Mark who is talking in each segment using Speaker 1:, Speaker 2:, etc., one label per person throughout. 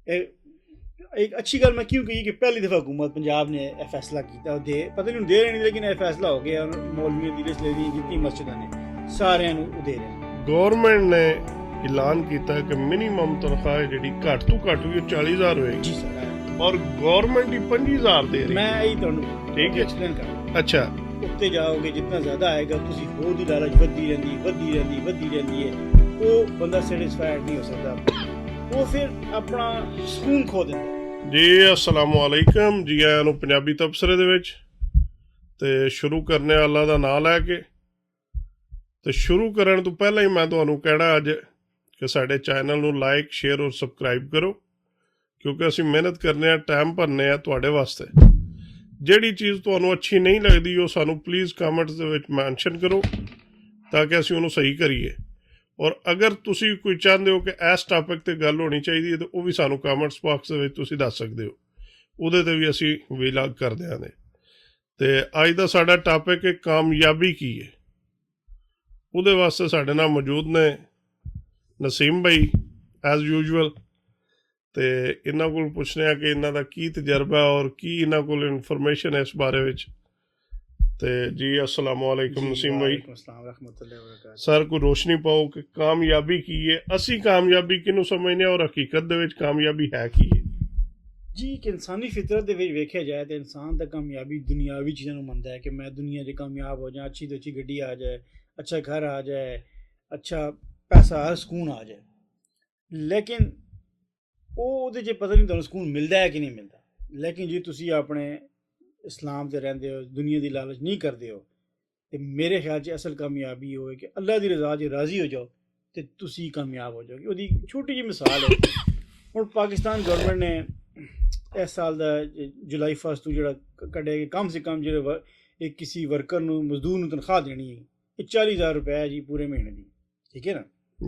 Speaker 1: एक अच्छी गल मैं क्यों कही कि पहली दफ़ा हुकूमत पंजाब ने यह फैसला किया दे पता नहीं दे रहे नहीं लेकिन यह फैसला हो गया मौलवियों दी लिस्ट दी जितनी मस्जिदां ने सारिਆਂ ਨੂੰ दे रहे हैं।
Speaker 2: गवर्नमेंट ने ऐलान किया कि मिनिमम तनख्वाह जी घट तो घट भी 40,000 होएगी
Speaker 1: जी सर
Speaker 2: और गवर्नमेंट ही 25,000 दे रही
Speaker 1: मैं यही ਤੁਹਾਨੂੰ
Speaker 2: ठीक है
Speaker 1: एक्सप्लेन कर
Speaker 2: अच्छा
Speaker 1: ਉੱਤੇ ਜਾਓਗੇ ਜਿੰਨਾ ਜ਼ਿਆਦਾ ਆਏਗਾ ਤੁਸੀਂ ਹੋਰ ਦੀ ਲਾਲਚ ਵੱਧਦੀ ਰਹਿੰਦੀ ਹੈ ਉਹ ਬੰਦਾ ਸੈਟੀਸਫਾਈਡ ਨਹੀਂ ਹੋ ਸਕਦਾ ਉਹ ਫਿਰ ਆਪਣਾ ਸਕੂਨ ਖੋ ਦਿੰਦਾ
Speaker 2: जी अस्सलाम वालेकुम जी आया नूं पंजाबी तबसरे दे विच ते शुरू करने अल्लाह दा नाम लैके ते शुरू करन तो पहला ही मैं तुहानूं कहना अज कि साडे चैनल नूं लाइक शेयर और सबसक्राइब करो क्योंकि असीं मेहनत करने टाइम भरने तुहाडे वास्ते जिहड़ी चीज़ तुहानूं अच्छी नहीं लगदी वो सानूं please comments they which mention करो ताकि असीं उहनूं सही करिए और अगर तुसी कोई चाहते हो कि इस टॉपिक ते गल होनी चाहिए तो वह भी सानू कमेंट्स बॉक्स दे विच तुसी दस सकते हो उहदे ते भी असी विलॉग कर देंगे ते अज दा साडा टॉपिक है कामयाबी की है उहदे वास्ते साडे नाल मौजूद ने नसीम भाई एज यूजुअल ते इन्हां कोल पुछने कि इन्हां दा की तजर्बा और की इन्हां कोल इन्फॉर्मेशन है इस बारे विच ते जी अस्सलाम वालेकुम नसीम भाई सर को रोशनी पाओ कि कामयाबी की है असी कामयाबी किनू समझने और हकीकत दे विच कामयाबी है की है
Speaker 1: जी कि इंसानी फितरत दे विच वेख्या जाए तो इंसान दा कामयाबी दुनियावी चीज़ों नूं मनदा है कि मैं दुनिया च कामयाब हो जाए अच्छी तो अच्छी गड्डी आ जाए अच्छा घर आ जाए अच्छा पैसा हर सुकून आ जाए लेकिन ਉਹਦੇ 'ਚ पता नहीं तुहानूं सुकून मिलता है कि नहीं मिलता लेकिन जे तुसी अपने इस्लाम से रहते हो दुनिया की लालच नहीं करते हो तो मेरे ख्याल से असल कामयाबी हो कि अल्लाह की रज़ा च राज़ी हो जाओ तो तुसी कामयाब हो जाओगे वो छोटी जी मिसाल है हुण पाकिस्तान गवर्नमेंट ने इस साल का जुलाई 1 तो जो कढ़े कम से कम जो एक किसी वर्कर नूं मजदूर नूं तनख्वाह देनी है ये 40,000 रुपए है जी पूरे महीने की ठीक है ना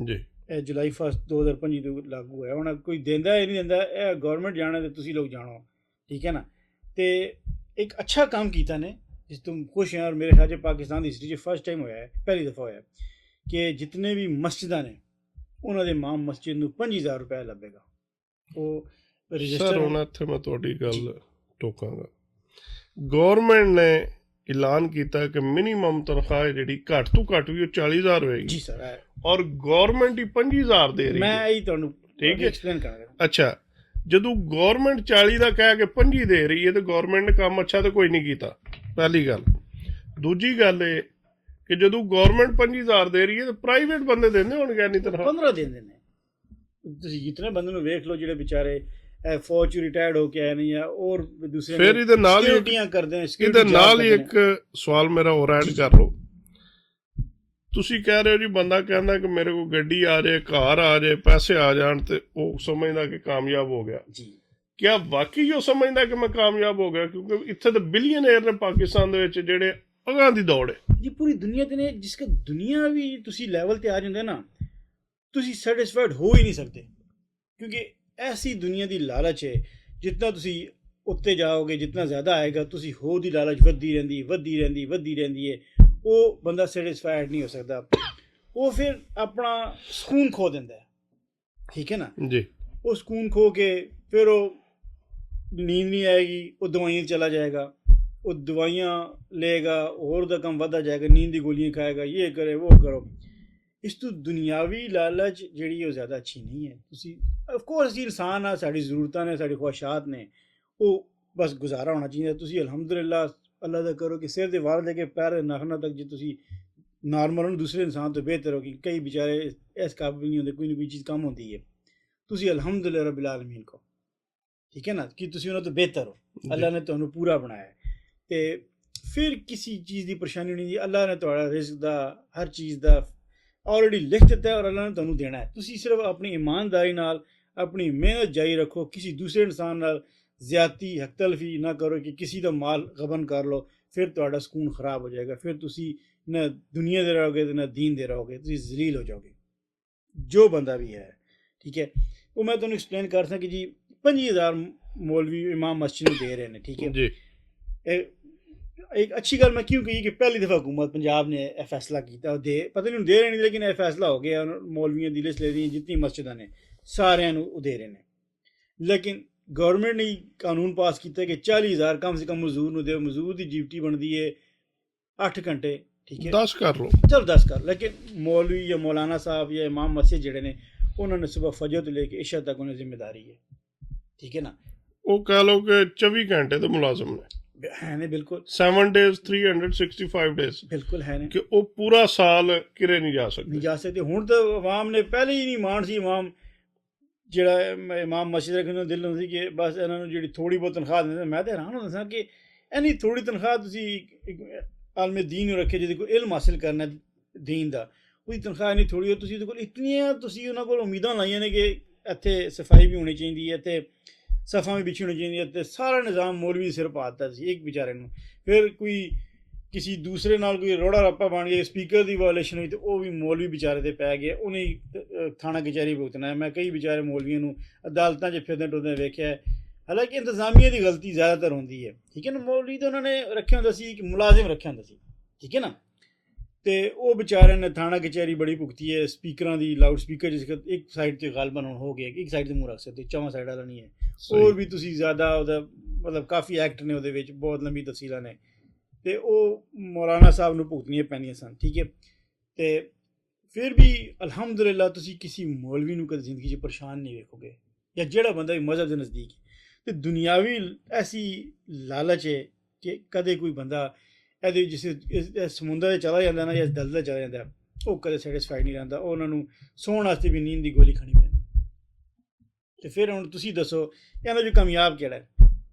Speaker 2: जी
Speaker 1: जुलाई 1 2025 तो लागू है हुण कोई देंदा है नहीं देंदा यह गवर्नमेंट जाना तो तुसी लोग जानो ठीक है ना तो एक अच्छा काम किया ने जिस तुम खुश हैं और मेरे ख्याल से पाकिस्तान की हिस्ट्री फर्स्ट टाइम होया है पहली दफ़ा होया कि जितने भी मस्जिदां ने उन्होंने इमाम मस्जिद नूं 25,000 रुपए लभेगा वो
Speaker 2: सर हुण इत्थे मैं तुहाडी गल टोकांगा गवर्नमेंट ने ऐलान किया कि मिनिमम तनख्वाह जी घट तो घट भी 40,000 होएगी
Speaker 1: जी सर
Speaker 2: और गवर्नमेंट ही 25,000 दे रही
Speaker 1: मैं
Speaker 2: है
Speaker 1: यही तुहानूं
Speaker 2: ठीक है
Speaker 1: एक्सप्लेन कर रहा
Speaker 2: अच्छा ਜਦੋਂ ਗੌਰਮੈਂਟ 40 ਦਾ ਕਹਿ ਕੇ 25 ਦੇ ਰਹੀ ਹੈ ਤੇ ਗੌਰਮੈਂਟ ਨੇ ਕੰਮ ਅੱਛਾ ਤਾਂ ਕੋਈ ਨਹੀਂ ਕੀਤਾ ਪਹਿਲੀ ਗੱਲ ਦੂਜੀ ਗੱਲ ਇਹ ਕਿ ਜਦੋਂ ਗੌਰਮੈਂਟ 25,000 ਦੇ ਰਹੀ ਹੈ ਤੇ ਪ੍ਰਾਈਵੇਟ ਬੰਦੇ ਦਿੰਦੇ ਹੋਣਗੇ ਨਹੀਂ ਤਨਖਾਹ
Speaker 1: 15 ਦਿੰਦੇ ਨੇ ਤੁਸੀਂ ਜਿਤਨੇ ਬੰਦੇ ਨੂੰ ਵੇਖ ਲਓ ਜਿਹੜੇ ਵਿਚਾਰੇ ਫੌਜ ਚ ਰਿਟਾਇਰਡ ਹੋ ਕੇ ਆਏ ਨੇ ਜਾਂ ਹੋਰ ਦੂਸਰੇ
Speaker 2: ਫਿਰ ਇਹਦੇ ਨਾਲ ਹੀ
Speaker 1: ਡਿਊਟੀਆਂ ਕਰਦੇ ਨੇ
Speaker 2: ਇਹਦੇ ਨਾਲ ਹੀ ਇੱਕ ਸਵਾਲ ਮੇਰਾ ਹੋਰ ਐਡ ਕਰ ਲਓ ਤੁਸੀਂ ਕਹਿ ਰਹੇ ਹੋ ਜੀ ਬੰਦਾ ਕਹਿੰਦਾ ਕਿ ਮੇਰੇ ਕੋਲ ਗੱਡੀ ਆ ਜਾਏ ਘਰ ਆ ਜਾਏ ਪੈਸੇ ਆ ਜਾਣ ਤੇ ਉਹ ਸਮਝਦਾ ਕਿ ਕਾਮਯਾਬ ਹੋ ਗਿਆ
Speaker 1: ਜੀ
Speaker 2: क्या वाकई ਉਹ ਸਮਝਦਾ ਕਿ ਮੈਂ ਕਾਮਯਾਬ ਹੋ ਗਿਆ ਕਿਉਂਕਿ ਇੱਥੇ ਤਾਂ ਬਿਲੀਅਨਰ ਨੇ ਪਾਕਿਸਤਾਨ ਦੇ ਵਿੱਚ ਜਿਹੜੇ ਅਗਾਂਹ ਦੀ ਦੌੜ ਹੈ
Speaker 1: ਜੀ ਪੂਰੀ ਦੁਨੀਆ ਤੇ ਨੇ ਜਿਸਕੇ ਦੁਨੀਆ ਵੀ ਤੁਸੀਂ ਲੈਵਲ ਤੇ ਆ ਜਾਂਦੇ ਨਾ ਤੁਸੀਂ ਸੈਟੀਸਫਾਈਡ ਹੋ ਹੀ ਨਹੀਂ ਸਕਦੇ ਕਿਉਂਕਿ ਐਸੀ ਦੁਨੀਆ ਦੀ ਲਾਲਚ ਹੈ ਜਿੰਨਾ ਤੁਸੀਂ ਉੱਤੇ ਜਾਓਗੇ ਜਿੰਨਾ ਜ਼ਿਆਦਾ ਆਏਗਾ ਤੁਸੀਂ ਹੋਰ ਦੀ ਲਾਲਚ ਵੱਧਦੀ ਰਹਿੰਦੀ ਹੈ ਉਹ ਬੰਦਾ ਸੈਟੀਸਫਾਈਡ ਨਹੀਂ ਹੋ ਸਕਦਾ ਉਹ ਫਿਰ ਆਪਣਾ ਸਕੂਨ ਖੋ ਦਿੰਦਾ ਹੈ ਠੀਕ ਹੈ ਨਾ
Speaker 2: ਜੀ
Speaker 1: ਉਹ ਸਕੂਨ ਖੋ ਕੇ ਫਿਰ ਉਹ नींद नहीं आएगी वो दवाइयाँ चला जाएगा वो दवाइयाँ लेगा और दा कम बढ़ता जाएगा नींद की गोलियाँ खाएगा ये करे वो करो इस तो दुनियावी लालच जी वो ज़्यादा अच्छी नहीं है तुसी ऑफकोर्स जी इंसान आ साड़ी ज़रूरतां ने साड़ी ख्वाहिशात ने वो बस गुजारा होना चाहिए तुसी अल्हम्दुलिल्लाह अल्लाह दा करो कि सिर दे वाल लेके पैर नाखना तक जो तुसी नॉर्मल हो दूसरे इंसान तो बेहतर हो कि कई बेचारे इस काबिल नहीं होंगे कोई ना कोई चीज़ कम होती है तुसी अल्हम्दुलिल्लाह रब्बिल आलमीन को ठीक है ना कि तुसी उन्होंने तो बेहतर हो अल्लाह ने तुहानू पूरा बनाया है तो फिर किसी चीज़ की परेशानी नहीं अल्लाह ने तुहाड़ा रिज़्क दा हर चीज़ दा ऑलरेडी लिख दिता है और अल्लाह ने तुहानू देना है तुसी सिर्फ अपनी ईमानदारी नाल अपनी मेहनत जारी रखो किसी दूसरे इंसान नाल ज़्यादती हक तलफी ना करो कि किसी का माल गबन कर लो फिर तुहाड़ा सुकून खराब हो जाएगा फिर तुसी ना दुनिया दे रहोगे ना दीन दे रहोगे तुसी जलील हो जाओगे जो बंदा भी है ठीक है वो मैं तुहानू एक्सप्लेन कर सकां कि जी 25,000 मौलवी इमाम मस्जिद दे रहे हैं ठीक है
Speaker 2: जी
Speaker 1: एक अच्छी गल मैं क्यों कही कि पहली दफ़ा हुकूमत पंजाब ने यह फैसला किया दे पता नहीं दे रहे नहीं लेकिन यह फैसला हो गया मौलवियों की लिस्ट दी जितनी मस्जिदां ने सारिਆਂ ਨੂੰ दे रहे हैं ਲੇਕਿਨ ਗਵਰਨਮੈਂਟ ਨੇ ਕਾਨੂੰਨ ਪਾਸ ਕੀਤਾ ਕਿ 40,000 ਕਮ ਸੇ ਕਮ ਮਜ਼ਦੂਰ ਨੂੰ ਦਿਓ। ਮਜ਼ਦੂਰ ਦੀ ਡਿਊਟੀ ਬਣਦੀ ਹੈ 8 ਘੰਟੇ, ਠੀਕ ਹੈ
Speaker 2: 10 ਕਰ ਲਓ,
Speaker 1: ਚਲ 10 ਕਰ। ਲੇਕਿਨ ਮੌਲਵੀ ਜਾਂ ਮੌਲਾਨਾ ਸਾਹਿਬ ਜਾਂ ਇਮਾਮ ਮਸਜਿਦ ਜਿਹੜੇ ਨੇ ਉਹਨਾਂ ਨੇ ਸਵੇਰ ਫਜਰ ਤੋਂ ਲੈ ਕੇ ਇਸ਼ਾ ਤੱਕ ਉਹਨਾਂ ਦੀ ਜ਼ਿੰਮੇਦਾਰੀ ਹੈ, ਠੀਕ ਹੈ ਨਾ।
Speaker 2: ਉਹ ਕਹਿ ਲਓ ਕਿ 24 ਘੰਟੇ ਤੋਂ ਮੁਲਾਜ਼ਮ ਨੇ,
Speaker 1: ਹੈ ਨੇ ਬਿਲਕੁਲ
Speaker 2: 7 days 365 days,
Speaker 1: ਬਿਲਕੁਲ ਹੈ ਨੇ
Speaker 2: ਕਿ ਉਹ ਪੂਰਾ ਸਾਲ ਕਿਰੇ ਨਹੀਂ ਜਾ
Speaker 1: ਨਹੀਂ
Speaker 2: ਸਕਦੇ।
Speaker 1: ਜਾ ਸਕਦੇ। ਹੁਣ ਤਾਂ ਆਵਾਮ ਨੇ ਪਹਿਲੇ ਹੀ ਨਹੀਂ ਮਾਣ ਸੀ। ਇਮਾਮ ਜਿਹੜਾ ਇਮਾਮ ਮਸਜਿਦ ਰੱਖਣ ਦਿਲ ਹੁੰਦੀ ਕਿ ਬਸ ਇਹਨਾਂ ਨੂੰ ਜਿਹੜੀ ਥੋੜ੍ਹੀ ਬਹੁਤ ਤਨਖਾਹ ਦਿੰਦੇ। ਮੈਂ ਤਾਂ ਹੈਰਾਨ ਹੁੰਦਾ ਸਾਂ ਕਿ ਇੰਨੀ ਥੋੜ੍ਹੀ ਤਨਖਾਹ ਤੁਸੀਂ ਆਲਮੇ ਦੀਨ ਨੂੰ ਰੱਖੇ, ਜਿਹਦੇ ਕੋਲ ਇਲਮ ਹਾਸਿਲ ਕਰਨਾ ਦੀਨ ਦਾ, ਉਹਦੀ ਤਨਖਾਹ ਇੰਨੀ ਥੋੜ੍ਹੀ ਹੋ। ਤੁਸੀਂ ਉਹਦੇ ਕੋਲ ਇਤਨੀਆਂ ਤੁਸੀਂ ਉਹਨਾਂ ਕੋਲ ਉਮੀਦਾਂ ਲਾਈਆਂ ਨੇ ਕਿ ਇੱਥੇ ਸਫਾਈ ਵੀ ਹੋਣੀ ਚਾਹੀਦੀ ਹੈ, ਇੱਥੇ ਸਫਾ ਵੀ ਵਿਛੀ ਹੋਣੀ ਚਾਹੀਦੀ ਹੈ, ਅਤੇ ਸਾਰਾ ਨਿਜ਼ਾਮ ਮੌਲਵੀ ਸਿਰ ਪਾ ਦਿੱਤਾ ਸੀ ਇੱਕ ਵਿਚਾਰੇ ਨੂੰ। ਫਿਰ ਕੋਈ ਕਿਸੇ ਦੂਸਰੇ ਨਾਲ ਕੋਈ ਰੋੜਾ ਰੱਪਾ ਬਣ ਗਿਆ, ਸਪੀਕਰ ਦੀ ਵਾਇਲੇਸ਼ਨ ਹੋਈ, ਅਤੇ ਉਹ ਵੀ ਮੌਲਵੀ ਵਿਚਾਰੇ 'ਤੇ ਪੈ ਗਿਆ, ਉਹਨੇ ਥਾਣਾ ਕਚਹਿਰੀ ਭੁਗਤਣਾ। ਮੈਂ ਕਈ ਵਿਚਾਰੇ ਮੌਲਵੀਆਂ ਨੂੰ ਅਦਾਲਤਾਂ 'ਚ ਫਿਰਦੇ ਟੁਰਦੇ ਵੇਖਿਆ। ਹਾਲਾਂਕਿ ਇੰਤਜ਼ਾਮੀਆ ਦੀ ਗਲਤੀ ਜ਼ਿਆਦਾਤਰ ਹੁੰਦੀ ਹੈ, ਠੀਕ ਹੈ ਨਾ। ਮੌਲਵੀ ਤਾਂ ਉਹਨਾਂ ਨੇ ਰੱਖਿਆ ਹੁੰਦਾ ਸੀ, ਇੱਕ ਮੁਲਾਜ਼ਮ ਰੱਖਿਆ ਹੁੰਦਾ ਸੀ, ਠੀਕ ਹੈ ਨਾ। ਅਤੇ ਉਹ ਵਿਚਾਰਿਆਂ ਨੇ ਥਾਣਾ ਕਚਹਿਰੀ ਬੜੀ ਭੁਗਤੀ ਹੈ। ਸਪੀਕਰਾਂ ਦੀ ਲਾਊਡ ਸਪੀਕਰ ਜਿਸ ਇੱਕ ਸਾਈਡ 'ਤੇ ਗਾਲਬਨ ਹੁਣ ਹੋ ਗਿਆ, ਇੱਕ ਸਾਈਡ 'ਤੇ ਮੂੰਹ ਰੱਖ ਸਕਦੇ, ਚੌਵਾਂ ਸਾਈਡ ਵਾਲਾ ਨਹੀਂ ਹੈ। ਹੋਰ ਵੀ ਤੁਸੀਂ ਜ਼ਿਆਦਾ ਉਹਦਾ ਮਤਲਬ ਕਾਫੀ ਐਕਟ ਨੇ ਉਹਦੇ ਵਿੱਚ, ਬਹੁਤ ਲੰਬੀ ਤਫਸੀਲਾਂ ਨੇ, ਅਤੇ ਉਹ ਮੌਲਾਨਾ ਸਾਹਿਬ ਨੂੰ ਭੁਗਤਣੀਆਂ ਪੈਂਦੀਆਂ ਸਨ, ਠੀਕ ਹੈ। ਅਤੇ ਫਿਰ ਵੀ ਅਲਹਮਦੁਲਿਲਾ ਤੁਸੀਂ ਕਿਸੇ ਮੌਲਵੀ ਨੂੰ ਕਦੇ ਜ਼ਿੰਦਗੀ 'ਚ ਪਰੇਸ਼ਾਨ ਨਹੀਂ ਵੇਖੋਗੇ, ਜਾਂ ਜਿਹੜਾ ਬੰਦਾ ਵੀ ਮਜ਼ਹਬ ਦੇ ਨਜ਼ਦੀਕ ਹੈ। ਅਤੇ ਦੁਨਿਆਵੀ ਐਸੀ ਲਾਲਚ ਹੈ ਕਿ ਕਦੇ ਕੋਈ ਬੰਦਾ ਇਹਦੇ ਜਿਸ ਸਮੁੰਦਰ 'ਚ ਚਲਾ ਜਾਂਦਾ ਨਾ, ਜਾਂ ਦਲਦਲ ਚਲਾ ਜਾਂਦਾ, ਉਹ ਕਦੇ ਸੈਟਿਸਫਾਈਡ ਨਹੀਂ ਰਹਿੰਦਾ। ਉਹ ਉਹਨਾਂ ਨੂੰ ਸੌਣ ਵਾਸਤੇ ਵੀ ਨੀਂਦ ਦੀ ਗੋਲੀ ਖਾਣੀ ਪੈਂਦੀ। ਅਤੇ ਫਿਰ ਹੁਣ ਤੁਸੀਂ ਦੱਸੋ ਇਹਨਾਂ 'ਚ ਕਾਮਯਾਬ ਕਿਹੜਾ ਹੈ?